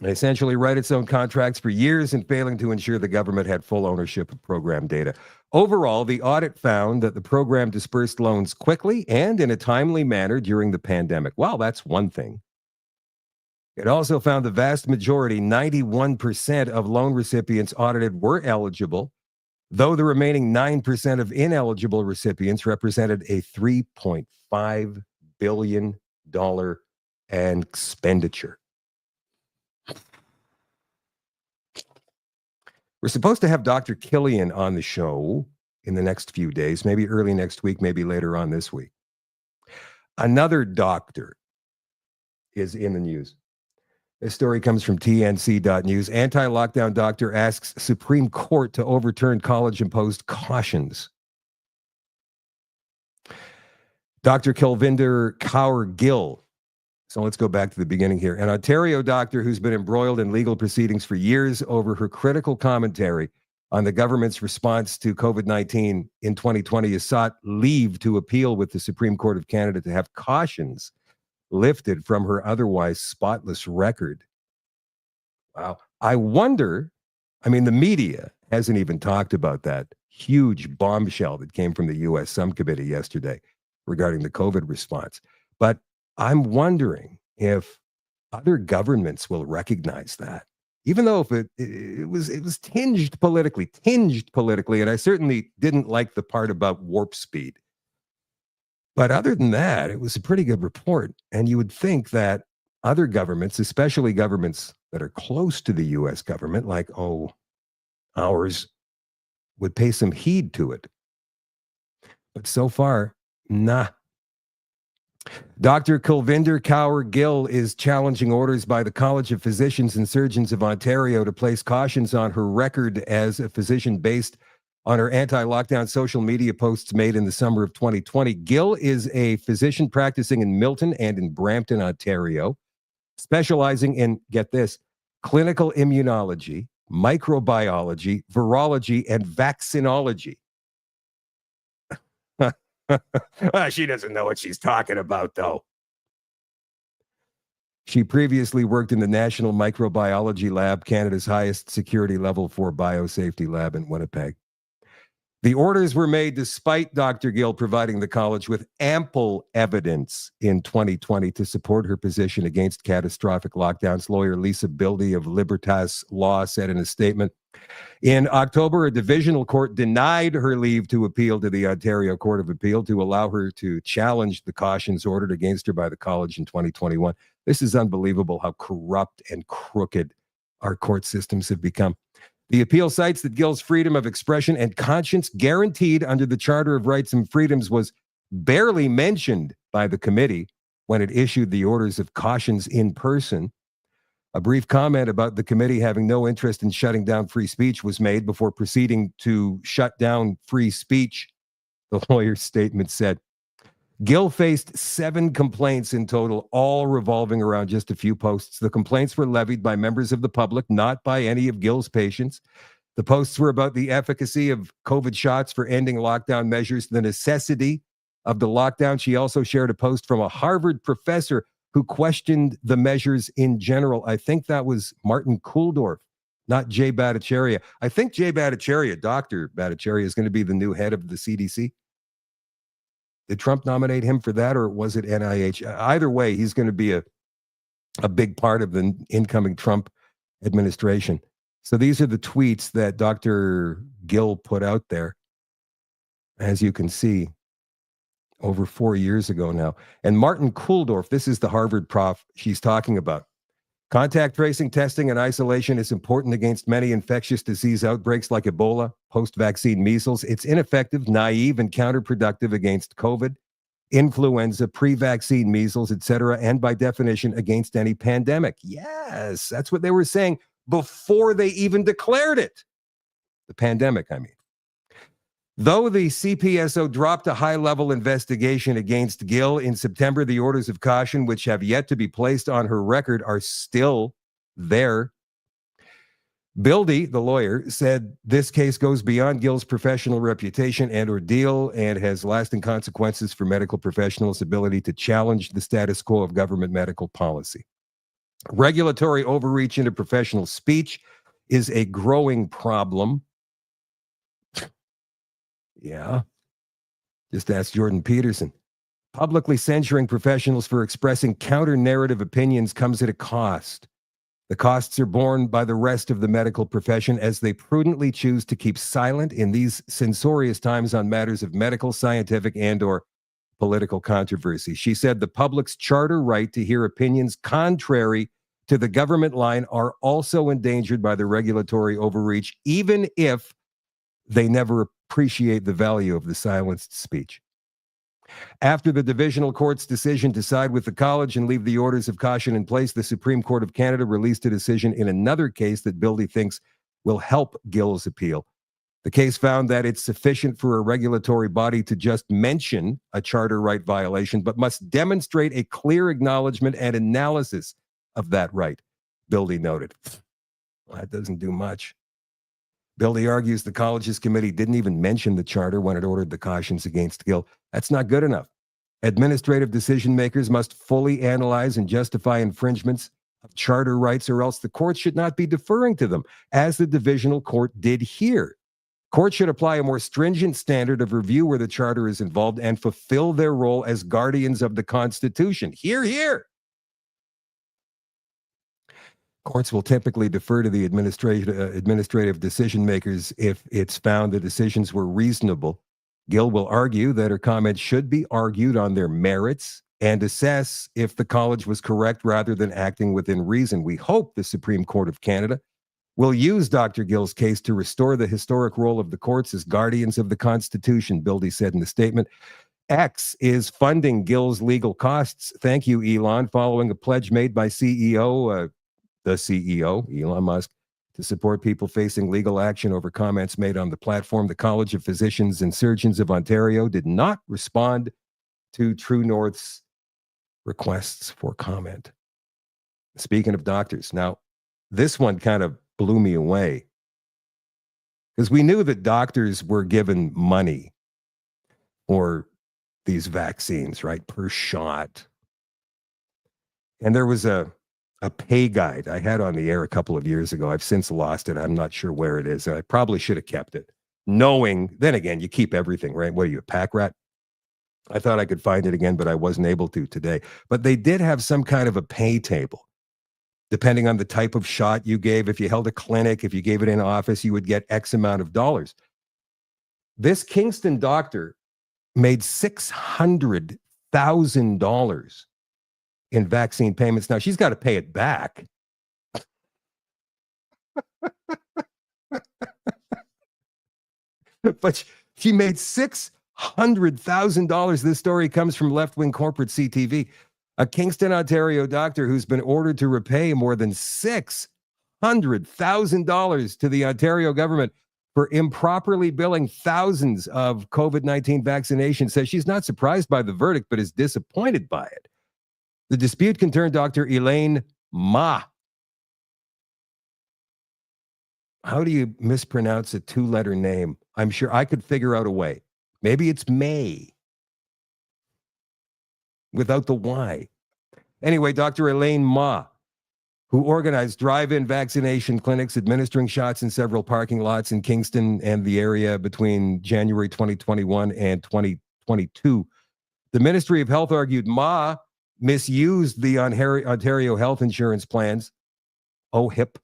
They essentially write its own contracts for years and failing to ensure the government had full ownership of program data. Overall, the audit found that the program dispersed loans quickly and in a timely manner during the pandemic. Well, that's one thing. It also found the vast majority, 91% of loan recipients audited were eligible, though the remaining 9% of ineligible recipients represented a $3.5 billion expenditure. We're supposed to have Dr. Killian on the show in the next few days, maybe early next week, maybe later on this week. Another doctor is in the news. This story comes from TNC.news. Anti-lockdown doctor asks Supreme Court to overturn college-imposed cautions. Dr. Kelvinder Kaur Gill. So let's go back to the beginning here. An Ontario doctor who's been embroiled in legal proceedings for years over her critical commentary on the government's response to COVID-19 in 2020 has sought leave to appeal with the Supreme Court of Canada to have cautions lifted from her otherwise spotless record. Wow. I wonder, the media hasn't even talked about that huge bombshell that came from the U.S. subcommittee yesterday regarding the COVID response. But I'm wondering if other governments will recognize that, even though if it was tinged politically, and I certainly didn't like the part about warp speed. But other than that, it was a pretty good report. And you would think that other governments, especially governments that are close to the U.S. government, like, ours, would pay some heed to it. But so far, nah. Dr. Kulvinder Kaur Gill is challenging orders by the College of Physicians and Surgeons of Ontario to place cautions on her record as a physician based on her anti-lockdown social media posts made in the summer of 2020. Gill is a physician practicing in Milton and in Brampton, Ontario, specializing in, get this, clinical immunology, microbiology, virology, and vaccinology. Well, she doesn't know what she's talking about, though. She previously worked in the National Microbiology Lab, Canada's highest security level 4 biosafety lab in Winnipeg. The orders were made despite Dr. Gill providing the college with ample evidence in 2020 to support her position against catastrophic lockdowns. Lawyer Lisa Bildy of Libertas Law said in a statement, in October, a divisional court denied her leave to appeal to the Ontario Court of Appeal to allow her to challenge the cautions ordered against her by the college in 2021. This is unbelievable how corrupt and crooked our court systems have become. The appeal cites that Gill's freedom of expression and conscience guaranteed under the Charter of Rights and Freedoms was barely mentioned by the committee when it issued the orders of cautions in person. A brief comment about the committee having no interest in shutting down free speech was made before proceeding to shut down free speech. The lawyer's statement said, Gill faced 7 complaints in total, all revolving around just a few posts. The complaints were levied by members of the public, not by any of Gill's patients. The posts were about the efficacy of COVID shots for ending lockdown measures, the necessity of the lockdown. She also shared a post from a Harvard professor who questioned the measures in general. I think that was Martin Kulldorff, not Jay Bhattacharya. I think Jay Bhattacharya, Dr. Bhattacharya, is going to be the new head of the CDC. Did Trump nominate him for that, or was it NIH? Either way, he's going to be a big part of the incoming Trump administration. So these are the tweets that Dr. Gill put out there, as you can see, over 4 years ago now. And Martin Kulldorff, this is the Harvard prof she's talking about. Contact tracing, testing, and isolation is important against many infectious disease outbreaks like Ebola, post-vaccine measles. It's ineffective, naive, and counterproductive against COVID, influenza, pre-vaccine measles, etc., and by definition against any pandemic. Yes, that's what they were saying before they even declared it. The pandemic, I mean. Though the CPSO dropped a high-level investigation against Gill in September, the orders of caution, which have yet to be placed on her record, are still there. Bildy, the lawyer, said this case goes beyond Gill's professional reputation and ordeal and has lasting consequences for medical professionals' ability to challenge the status quo of government medical policy. Regulatory overreach into professional speech is a growing problem. Yeah. Just ask Jordan Peterson. Publicly censuring professionals for expressing counter-narrative opinions comes at a cost. The costs are borne by the rest of the medical profession as they prudently choose to keep silent in these censorious times on matters of medical, scientific, and/or political controversy. She said the public's charter right to hear opinions contrary to the government line are also endangered by the regulatory overreach, even if they never appreciate the value of the silenced speech. After the divisional court's decision to side with the college and leave the orders of caution in place, the Supreme Court of Canada released a decision in another case that Bildy thinks will help Gill's appeal. The case found that it's sufficient for a regulatory body to just mention a charter right violation, but must demonstrate a clear acknowledgement and analysis of that right, Bildy noted. Well, that doesn't do much. Bildy argues the college's committee didn't even mention the charter when it ordered the cautions against Gill. That's not good enough. Administrative decision makers must fully analyze and justify infringements of charter rights, or else the court should not be deferring to them, as the divisional court did here. Courts should apply a more stringent standard of review where the charter is involved and fulfill their role as guardians of the Constitution. Hear, hear. Courts will typically defer to the administrative decision makers if it's found the decisions were reasonable. Gill will argue that her comments should be argued on their merits and assess if the college was correct rather than acting within reason. We hope the Supreme Court of Canada will use Dr. Gill's case to restore the historic role of the courts as guardians of the Constitution, Bildy said in the statement. X is funding Gill's legal costs. Thank you, Elon, following a pledge made by the CEO, Elon Musk, to support people facing legal action over comments made on the platform. The College of Physicians and Surgeons of Ontario did not respond to True North's requests for comment. Speaking of doctors, now, this one kind of blew me away because we knew that doctors were given money for these vaccines, right, per shot. And there was a pay guide I had on the air a couple of years ago. I've since lost it. I'm not sure where it is. I probably should have kept it, knowing, then again, you keep everything, right? What are you, a pack rat? I thought I could find it again, but I wasn't able to today. But they did have some kind of a pay table. Depending on the type of shot you gave, if you held a clinic, if you gave it in office, you would get X amount of dollars. This Kingston doctor made $600,000 in vaccine payments. Now, she's got to pay it back. But she made $600,000. This story comes from left-wing corporate CTV. A Kingston, Ontario doctor who's been ordered to repay more than $600,000 to the Ontario government for improperly billing thousands of COVID-19 vaccinations says she's not surprised by the verdict, but is disappointed by it. The dispute concerned Dr. Elaine Ma. How do you mispronounce a two-letter name? I'm sure I could figure out a way. Maybe it's May without the Y. Anyway, Dr. Elaine Ma, who organized drive-in vaccination clinics administering shots in several parking lots in Kingston and the area between January 2021 and 2022. The Ministry of Health argued Ma misused the Ontario Health Insurance Plan's OHIP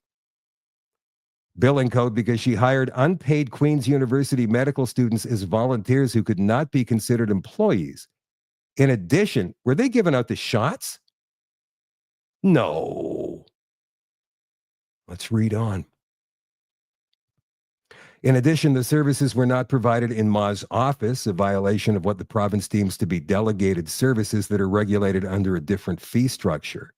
billing code because she hired unpaid Queen's University medical students as volunteers who could not be considered employees. In addition, were they giving out the shots? No. Let's read on. In addition, the services were not provided in Ma's office, a violation of what the province deems to be delegated services that are regulated under a different fee structure.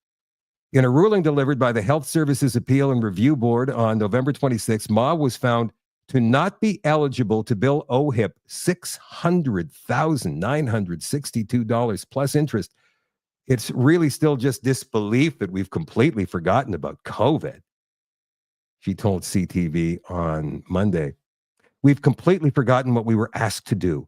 In a ruling delivered by the Health Services Appeal and Review Board on November 26, Ma was found to not be eligible to bill OHIP $600,962 plus interest. It's really still just disbelief that we've completely forgotten about COVID, she told CTV on Monday. We've completely forgotten what we were asked to do.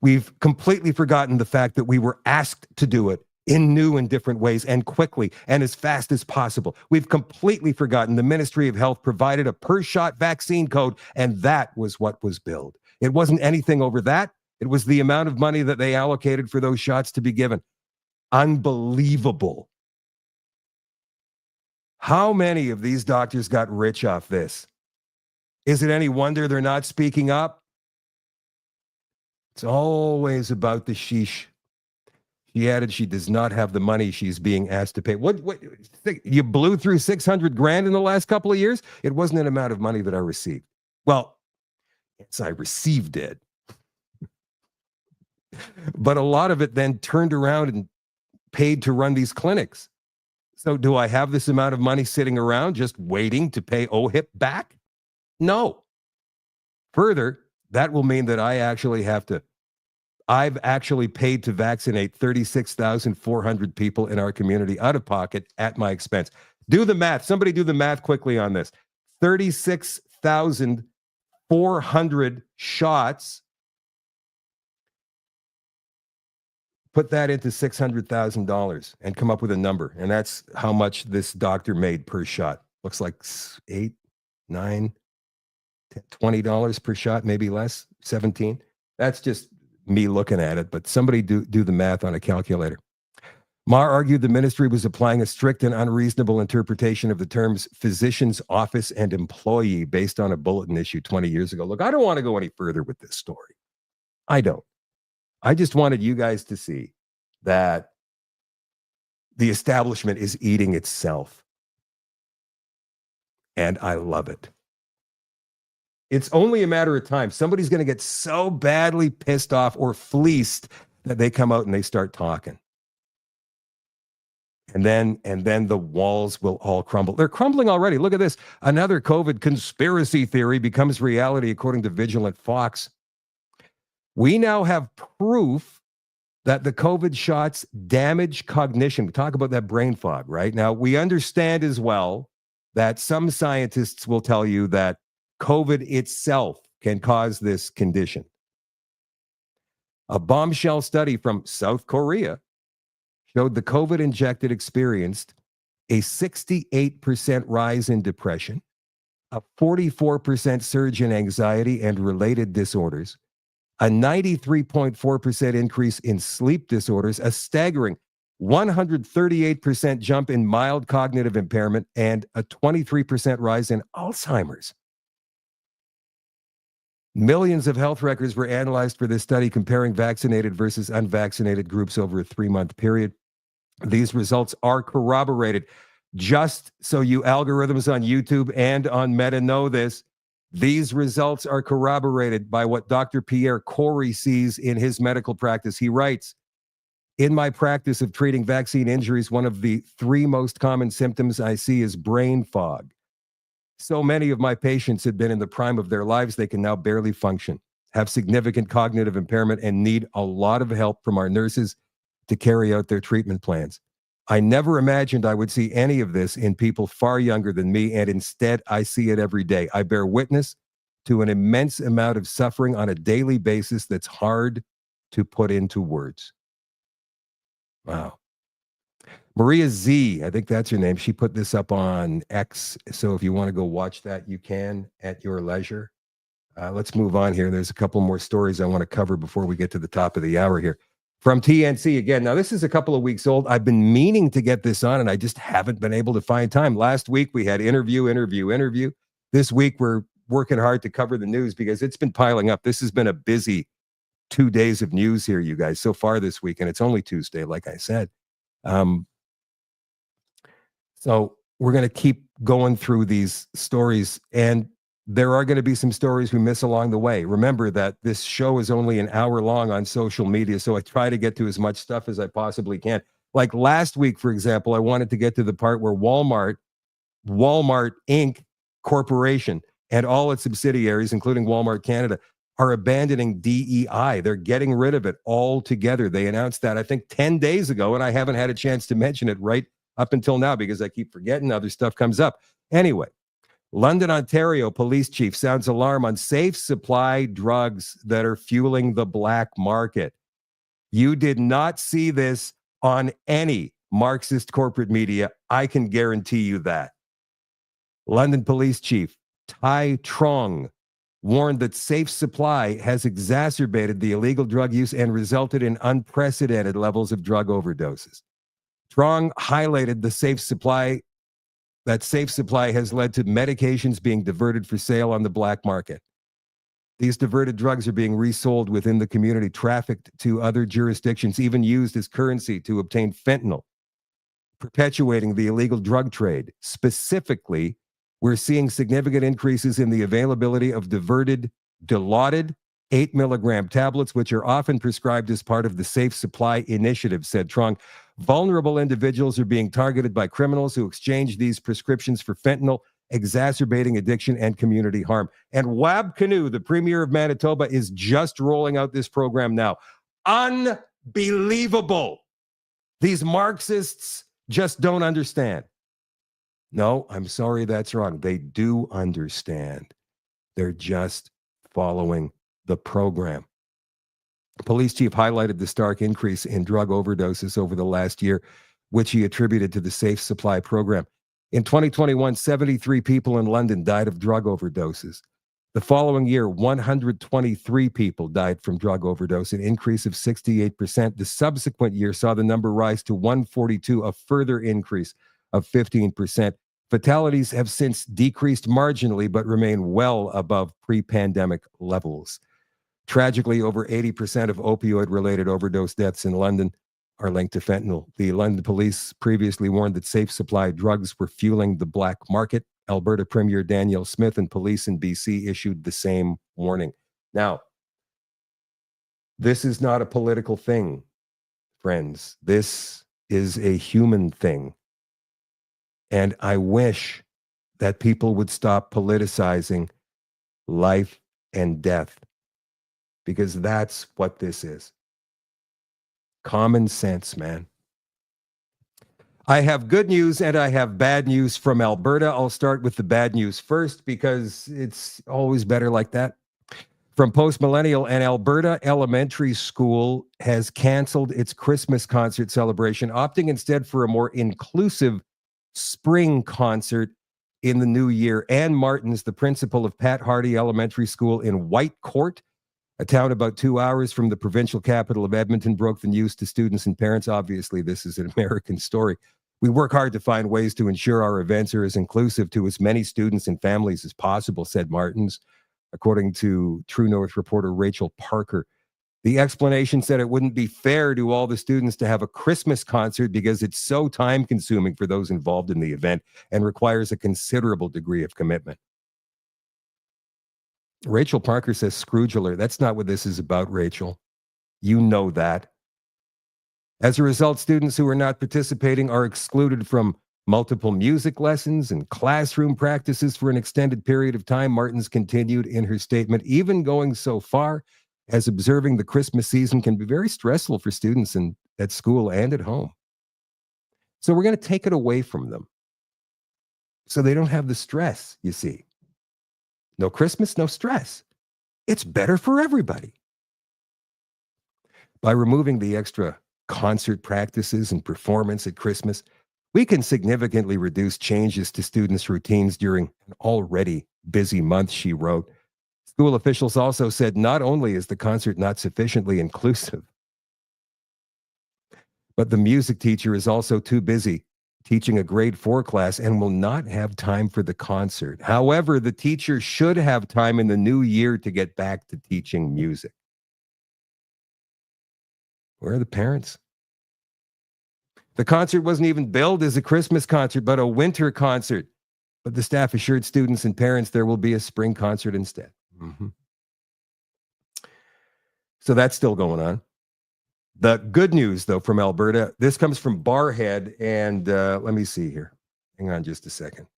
We've completely forgotten the fact that we were asked to do it in new and different ways and quickly and as fast as possible. We've completely forgotten the Ministry of Health provided a per-shot vaccine code, and that was what was billed. It wasn't anything over that. It was the amount of money that they allocated for those shots to be given. Unbelievable. How many of these doctors got rich off this? Is it any wonder they're not speaking up? It's always about the sheesh. She added she does not have the money she's being asked to pay. What you blew through $600,000 in the last couple of years? It wasn't an amount of money that I received. Well, yes, I received it. But a lot of it then turned around and paid to run these clinics. So do I have this amount of money sitting around just waiting to pay OHIP back? No. Further, that will mean that I've actually paid to vaccinate 36,400 people in our community out of pocket at my expense. Do the math. Somebody do the math quickly on this. 36,400 shots. Put that into $600,000 and come up with a number. And that's how much this doctor made per shot. Looks like $8, $9, $20 per shot, maybe less, 17. That's just me looking at it, but somebody do the math on a calculator. Maher argued the ministry was applying a strict and unreasonable interpretation of the terms physician's office and employee based on a bulletin issued 20 years ago. Look, I don't want to go any further with this story. I don't. I just wanted you guys to see that The establishment is eating itself. And I love it. It's only a matter of time. Somebody's going to get so badly pissed off or fleeced that they come out and they start talking. And then the walls will all crumble. They're crumbling already. Look at this. Another COVID conspiracy theory becomes reality, according to Vigilant Fox. We now have proof that the COVID shots damage cognition. We talk about that brain fog, right? Now, we understand as well that some scientists will tell you that COVID itself can cause this condition. A bombshell study from South Korea showed the COVID-injected experienced a 68% rise in depression, a 44% surge in anxiety and related disorders, a 93.4% increase in sleep disorders, a staggering 138% jump in mild cognitive impairment, and a 23% rise in Alzheimer's. Millions of health records were analyzed for this study, comparing vaccinated versus unvaccinated groups over a 3-month period. These results are corroborated. Just so you algorithms on YouTube and on Meta know this, these results are corroborated by what Dr. Pierre Corey sees in his medical practice. He writes, "In my practice of treating vaccine injuries, one of the 3 most common symptoms I see is brain fog. So many of my patients had been in the prime of their lives, they can now barely function, have significant cognitive impairment, and need a lot of help from our nurses to carry out their treatment plans. I never imagined I would see any of this in people far younger than me, and instead I see it every day. I bear witness to an immense amount of suffering on a daily basis that's hard to put into words." Wow. Maria Z, I think that's her name. She put this up on X. So if you want to go watch that, you can at your leisure. Let's move on here. There's a couple more stories I want to cover before we get to the top of the hour here. From TNC again. Now, this is a couple of weeks old. I've been meaning to get this on, and I just haven't been able to find time. Last week, we had interview. This week, we're working hard to cover the news because it's been piling up. This has been a busy 2 days of news here, you guys, so far this week, and it's only Tuesday, like I said. So we're going to keep going through these stories, and there are going to be some stories we miss along the way. Remember that this show is only an hour long on social media, so I try to get to as much stuff as I possibly can. Like last week, for example, I wanted to get to the part where Walmart Inc. Corporation and all its subsidiaries, including Walmart Canada, are abandoning DEI. They're getting rid of it altogether. They announced that, I think, 10 days ago, and I haven't had a chance to mention it right up until now because I keep forgetting other stuff comes up. Anyway, London, Ontario police chief sounds alarm on safe supply drugs that are fueling the black market. You did not see this on any Marxist corporate media. I can guarantee you that. London police chief Tai Trong warned that safe supply has exacerbated the illegal drug use and resulted in unprecedented levels of drug overdoses. Trong highlighted the safe supply has led to medications being diverted for sale on the black market. These diverted drugs are being resold within the community, trafficked to other jurisdictions, even used as currency to obtain fentanyl, perpetuating the illegal drug trade. Specifically, we're seeing significant increases in the availability of dilaudid 8-milligram tablets, which are often prescribed as part of the Safe Supply Initiative, said Trong. Vulnerable individuals are being targeted by criminals who exchange these prescriptions for fentanyl, exacerbating addiction and community harm. And Wab Kinew, the premier of Manitoba, is just rolling out this program now. Unbelievable. These Marxists just don't understand. No, I'm sorry, that's wrong. They do understand. They're just following the program. Police chief highlighted the stark increase in drug overdoses over the last year, which he attributed to the Safe Supply program. In 2021, 73 people in London died of drug overdoses. The following year, 123 people died from drug overdose, an increase of 68%. The subsequent year saw the number rise to 142, a further increase of 15%. Fatalities have since decreased marginally, but remain well above pre-pandemic levels. Tragically, over 80% of opioid-related overdose deaths in London are linked to fentanyl. The London police previously warned that safe supply drugs were fueling the black market. Alberta Premier Danielle Smith and police in BC issued the same warning. Now, this is not a political thing, friends. This is a human thing. And I wish that people would stop politicizing life and death, because that's what this is. Common sense, man. I have good news and I have bad news from Alberta. I'll start with the bad news first because it's always better like that. From Post Millennial, an Alberta elementary school has canceled its Christmas concert celebration, opting instead for a more inclusive spring concert in the new year. Ann Martins, the principal of Pat Hardy Elementary School in Whitecourt, a town about 2 hours from the provincial capital of Edmonton, broke the news to students and parents. Obviously, this is an American story. We work hard to find ways to ensure our events are as inclusive to as many students and families as possible, said Martins, according to True North reporter Rachel Parker. The explanation said it wouldn't be fair to all the students to have a Christmas concert because it's so time-consuming for those involved in the event and requires a considerable degree of commitment. Rachel Parker says, Scrooge alert. That's not what this is about, Rachel. You know that. As a result, students who are not participating are excluded from multiple music lessons and classroom practices for an extended period of time, Martins continued in her statement, even going so far as observing the Christmas season can be very stressful for students at school and at home. So we're going to take it away from them so they don't have the stress, you see. No Christmas, no stress. It's better for everybody. By removing the extra concert practices and performance at Christmas, we can significantly reduce changes to students' routines during an already busy month, she wrote. School officials also said not only is the concert not sufficiently inclusive, but the music teacher is also too busy teaching a grade 4 class and will not have time for the concert. However, the teacher should have time in the new year to get back to teaching music. Where are the parents? The concert wasn't even billed as a Christmas concert, but a winter concert. But the staff assured students and parents there will be a spring concert instead. Mm-hmm. So that's still going on. The good news, though, from Alberta, this comes from Barhead, and let me see here. Hang on just a second.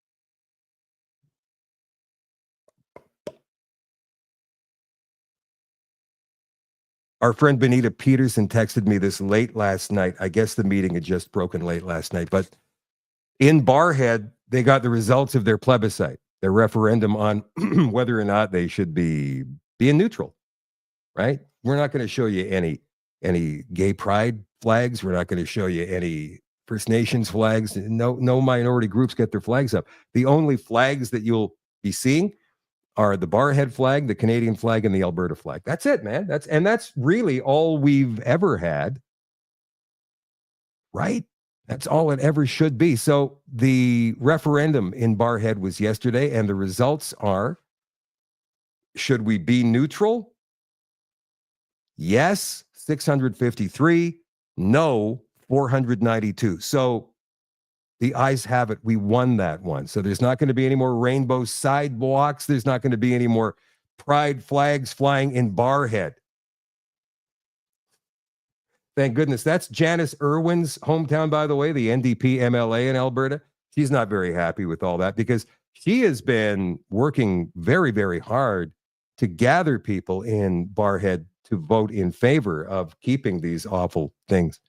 Our friend Benita Peterson texted me this late last night. I guess the meeting had just broken late last night, but in Barhead, they got the results of their plebiscite, their referendum on whether or not they should be being neutral, right? We're not going to show you any gay pride flags. We're not going to show you any First Nations flags. No minority groups get their flags up. The only flags that you'll be seeing are the Barhead flag, the Canadian flag, and the Alberta flag. That's it, man. That's really all we've ever had, right? That's all it ever should be. So the referendum in Barhead was yesterday, and the results are, should we be neutral? Yes, 653. No, 492. So the ayes have it. We won that one. So there's not going to be any more rainbow sidewalks. There's not going to be any more pride flags flying in Barhead. Thank goodness. That's Janice Irwin's hometown, by the way, the NDP MLA in Alberta. She's not very happy with all that because she has been working very, very hard to gather people in Barhead to vote in favor of keeping these awful things.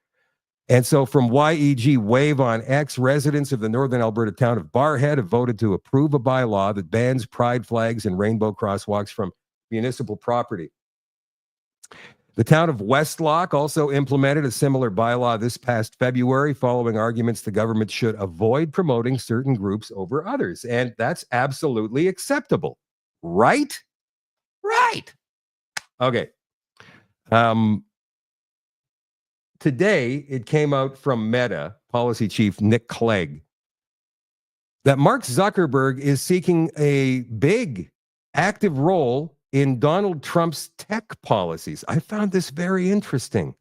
And so from YEG Wave on X, residents of the northern Alberta town of Barhead have voted to approve a bylaw that bans pride flags and rainbow crosswalks from municipal property. The town of Westlock also implemented a similar bylaw this past February, following arguments the government should avoid promoting certain groups over others. And that's absolutely acceptable, right? Right. Okay. Today, it came out from Meta, policy chief Nick Clegg, that Mark Zuckerberg is seeking a big, active role in Donald Trump's tech policies. I found this very interesting.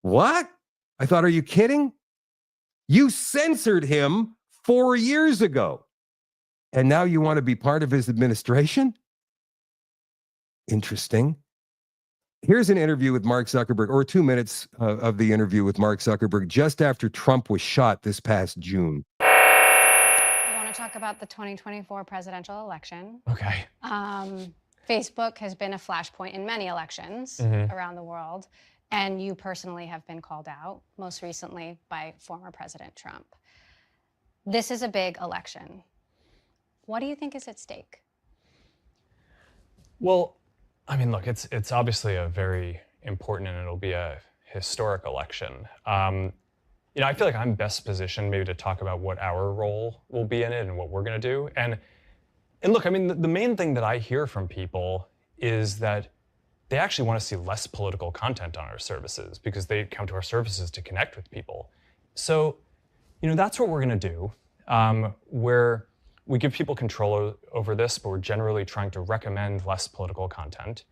What? I thought, are you kidding? You censored him 4 years ago. And now you want to be part of his administration? Interesting. Here's an interview with Mark Zuckerberg, or 2 minutes of the interview with Mark Zuckerberg just after Trump was shot this past June. I want to talk about the 2024 presidential election. Okay. Facebook has been a flashpoint in many elections around the world, and you personally have been called out, most recently by former President Trump. This is a big election. What do you think is at stake? Well, I mean, look, it's obviously a very important and it'll be a historic election. You know, I feel like I'm best positioned maybe to talk about what our role will be in it and what we're going to do. And look, I mean, the main thing that I hear from people is that they actually want to see less political content on our services because they come to our services to connect with people. So, you know, that's what we're going to do, where we give people control over this, but we're generally trying to recommend less political content.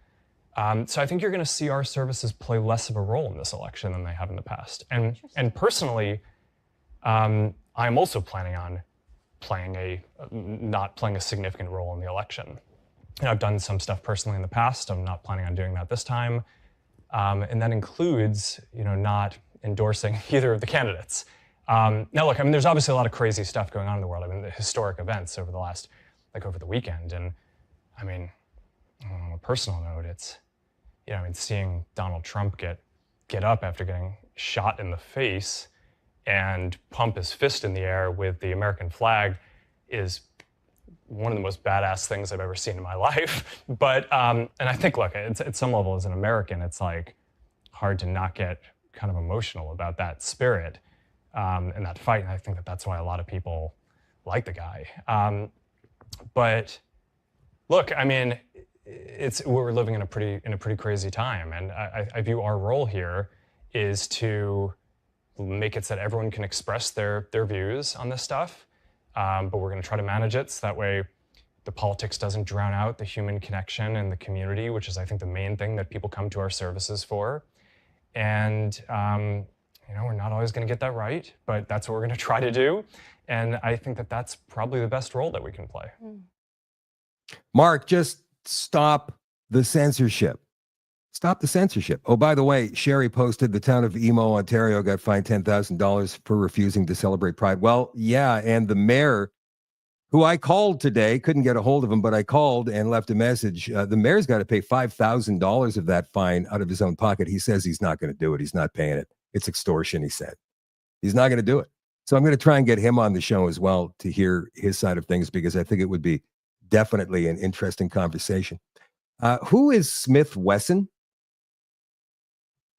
So I think you're going to see our services play less of a role in this election than they have in the past. And personally, I'm also planning on not playing a significant role in the election. You know, I've done some stuff personally in the past. I'm not planning on doing that this time. And that includes, you know, not endorsing either of the candidates. Now, look, I mean, there's obviously a lot of crazy stuff going on in the world. I mean, the historic events over over the weekend. And I mean, on a personal note, it's, you know, I mean, seeing Donald Trump get up after getting shot in the face and pump his fist in the air with the American flag is one of the most badass things I've ever seen in my life. But, and I think, look, at some level as an American, it's like hard to not get kind of emotional about that spirit and that fight. And I think that's why a lot of people like the guy. But look, I mean, we're living in a pretty crazy time. And I view our role here is to make it so that everyone can express their views on this stuff. But we're going to try to manage it so that way the politics doesn't drown out the human connection and the community, which is, I think, the main thing that people come to our services for. And, you know, we're not always going to get that right, but that's what we're going to try to do. And I think that that's probably the best role that we can play. Mark, just stop the censorship. Stop the censorship. Oh, by the way, Sherry posted the town of Emo, Ontario got fined $10,000 for refusing to celebrate Pride. Well, yeah, and the mayor, who I called today, couldn't get a hold of him, but I called and left a message. The mayor's got to pay $5,000 of that fine out of his own pocket. He says he's not going to do it. He's not paying it. It's extortion, he said. He's not going to do it. So I'm going to try and get him on the show as well to hear his side of things, because I think it would be definitely an interesting conversation. Who is Smith Wesson?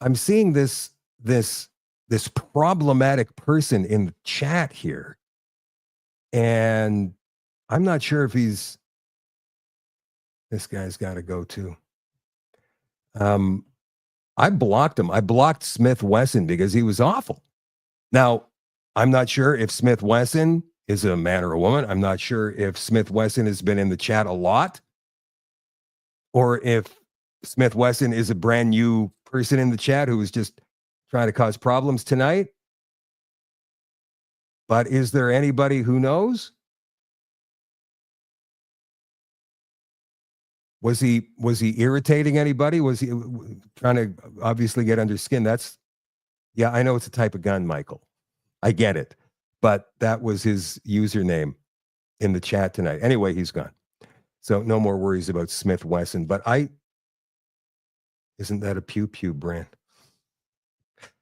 I'm seeing this problematic person in the chat here, and I'm not sure if this guy's got to go too. I blocked him. I blocked Smith Wesson because he was awful. Now, I'm not sure if Smith Wesson is a man or a woman. I'm not sure if Smith Wesson has been in the chat a lot, or if Smith Wesson is a brand new person in the chat who was just trying to cause problems tonight. But is there anybody who knows? Was he irritating anybody? Was he trying to obviously get under skin? Yeah, I know it's a type of gun, Michael. I get it. But that was his username in the chat tonight. Anyway, he's gone. So no more worries about Smith Wesson. But isn't that a Pew Pew brand?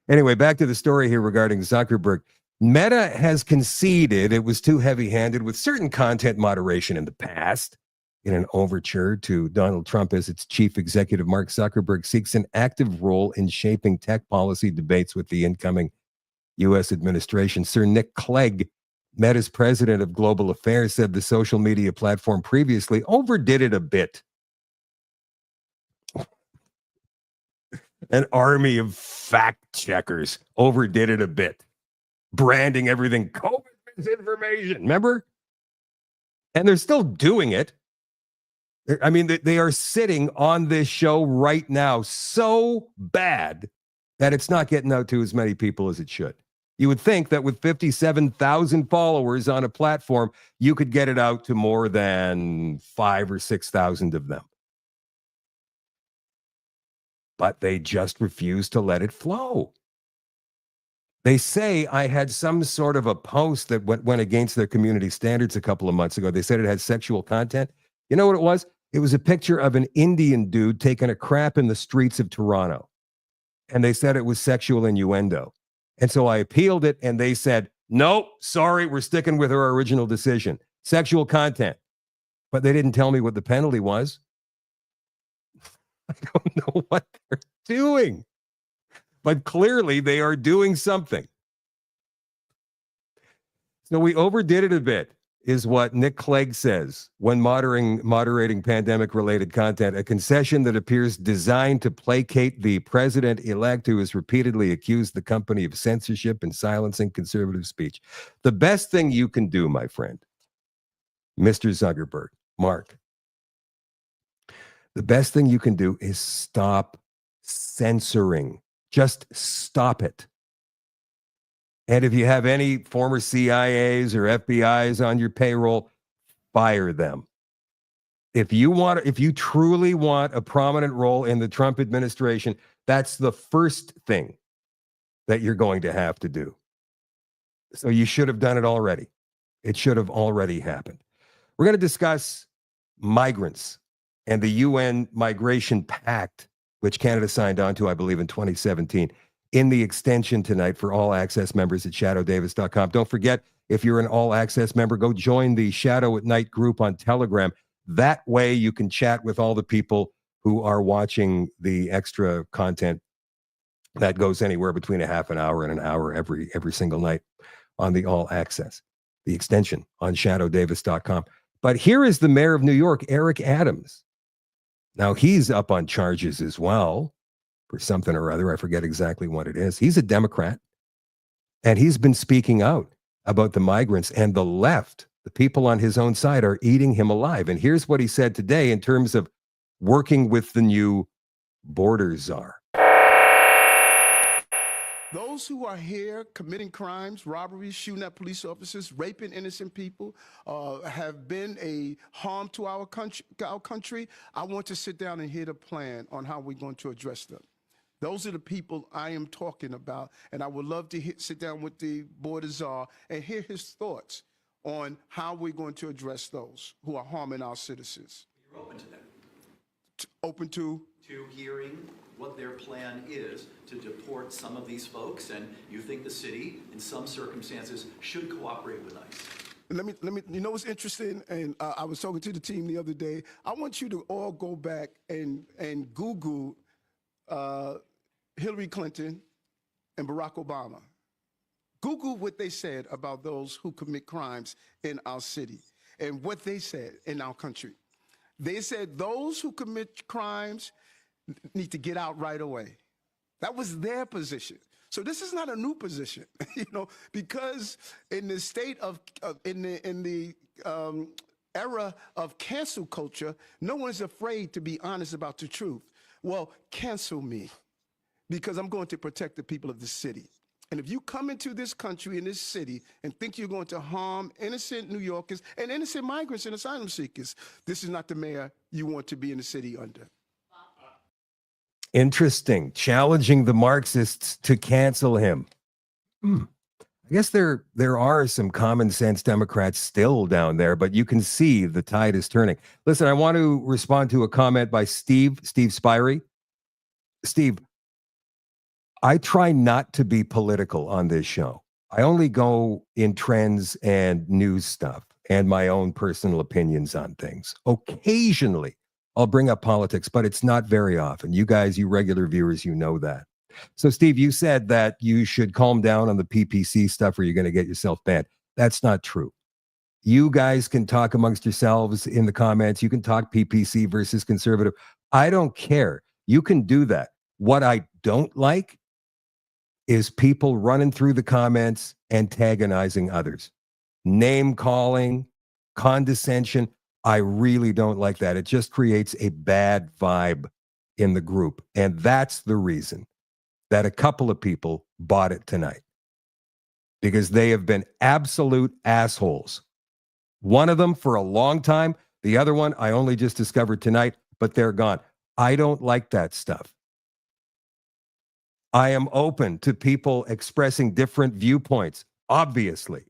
Anyway, back to the story here regarding Zuckerberg. Meta has conceded it was too heavy-handed with certain content moderation in the past. In an overture to Donald Trump as its chief executive, Mark Zuckerberg seeks an active role in shaping tech policy debates with the incoming U.S. administration. Sir Nick Clegg, Meta's president of global affairs, said the social media platform previously overdid it a bit. An army of fact checkers overdid it a bit, branding everything COVID misinformation. Remember? And they're still doing it. I mean, they are sitting on this show right now so bad that it's not getting out to as many people as it should. You would think that with 57,000 followers on a platform, you could get it out to more than 5,000 or 6,000 of them. But they just refuse to let it flow. They say I had some sort of a post that went against their community standards a couple of months ago. They said it had sexual content. You know what it was? It was a picture of an Indian dude taking a crap in the streets of Toronto. And they said it was sexual innuendo. And so I appealed it, and they said, nope, sorry, we're sticking with our original decision. Sexual content. But they didn't tell me what the penalty was. I don't know what they're doing. But clearly they are doing something. So we overdid it a bit, is what Nick Clegg says when moderating pandemic-related content, a concession that appears designed to placate the president-elect who has repeatedly accused the company of censorship and silencing conservative speech. The best thing you can do, my friend, Mr. Zuckerberg, Mark, the best thing you can do is stop censoring. Just stop it. And if you have any former CIAs or FBIs on your payroll, fire them. If you truly want a prominent role in the Trump administration, that's the first thing that you're going to have to do. So you should have done it already. It should have already happened. We're going to discuss migrants and the UN Migration Pact, which Canada signed on to, I believe, in 2017, in the extension tonight for all access members at shadowdavis.com. Don't forget, if you're an all access member, go join the Shadow at Night group on Telegram. That way you can chat with all the people who are watching the extra content that goes anywhere between a half an hour and an hour every single night on the all access, the extension on shadowdavis.com. But here is the mayor of New York, Eric Adams. Now, he's up on charges as well for something or other. I forget exactly what it is. He's a Democrat, and he's been speaking out about the migrants, and the left, the people on his own side, are eating him alive. And here's what he said today in terms of working with the new border czar. Those who are here committing crimes, robberies, shooting at police officers, raping innocent people, have been a harm to our country. I want to sit down and hear the plan on how we're going to address them. Those are the people I am talking about, and I would love to sit down with the border czar and hear his thoughts on how we're going to address those who are harming our citizens. You're open to that? Open to hearing what their plan is to deport some of these folks, and you think the city, in some circumstances, should cooperate with ICE. Let me. You know what's interesting? And I was talking to the team the other day. I want you to all go back and Google Hillary Clinton and Barack Obama. Google what they said about those who commit crimes in our city and what they said in our country. They said those who commit crimes need to get out right away. That was their position. So this is not a new position, because in the state of in the era of cancel culture, no one's afraid to be honest about the truth. Well, cancel me, because I'm going to protect the people of the city. And if you come into this country, in this city, and think you're going to harm innocent New Yorkers and innocent migrants and asylum seekers, this is not the mayor you want to be in the city under. Interesting. Challenging the Marxists to cancel him. I guess there are some common sense Democrats still down there, but you can see the tide is turning. Listen, I want to respond to a comment by Steve Spirey. Steve, I try not to be political on this show. I only go in trends and news stuff and my own personal opinions on things. Occasionally, I'll bring up politics, but it's not very often. You guys, you regular viewers, you know that. So, Steve, you said that you should calm down on the PPC stuff or you're going to get yourself banned. That's not true. You guys can talk amongst yourselves in the comments. You can talk PPC versus conservative. I don't care. You can do that. What I don't like is people running through the comments, antagonizing others. Name calling, condescension. I really don't like that. It just creates a bad vibe in the group. And that's the reason that a couple of people bought it tonight because they have been absolute assholes. One of them for a long time. The other one I only just discovered tonight, but they're gone. I don't like that stuff. I am open to people expressing different viewpoints, obviously.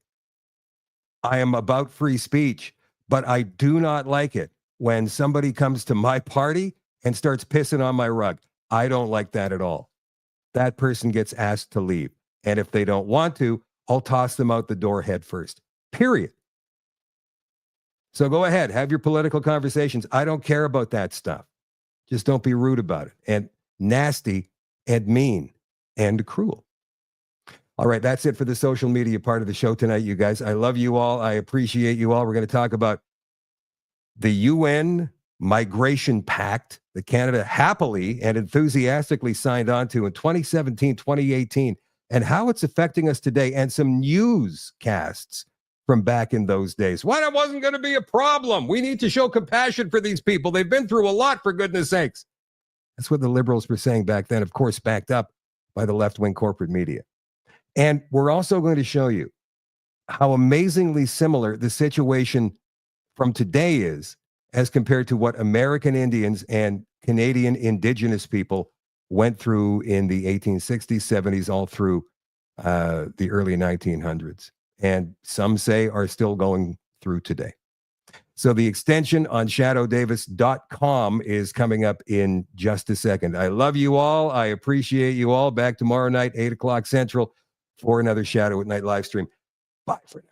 I am about free speech, but I do not like it when somebody comes to my party and starts pissing on my rug. I don't like that at all. That person gets asked to leave. And if they don't want to, I'll toss them out the door head first. Period. So go ahead, have your political conversations. I don't care about that stuff. Just don't be rude about it and nasty and mean and cruel. All right, that's it for the social media part of the show tonight, you guys. I love you all. I appreciate you all. We're going to talk about the UN Migration Pact that Canada happily and enthusiastically signed on to in 2017, 2018, and how it's affecting us today, and some newscasts from back in those days. Why that wasn't going to be a problem. We need to show compassion for these people. They've been through a lot, for goodness sakes. That's what the Liberals were saying back then, of course, backed up by the left-wing corporate media. And we're also going to show you how amazingly similar the situation from today is as compared to what American Indians and Canadian Indigenous people went through in the 1860s, 70s, all through the early 1900s. And some say are still going through today. So the extension on shadowdavis.com is coming up in just a second. I love you all. I appreciate you all. Back tomorrow night, 8 o'clock Central, for another Shadow at Night live stream. Bye for now.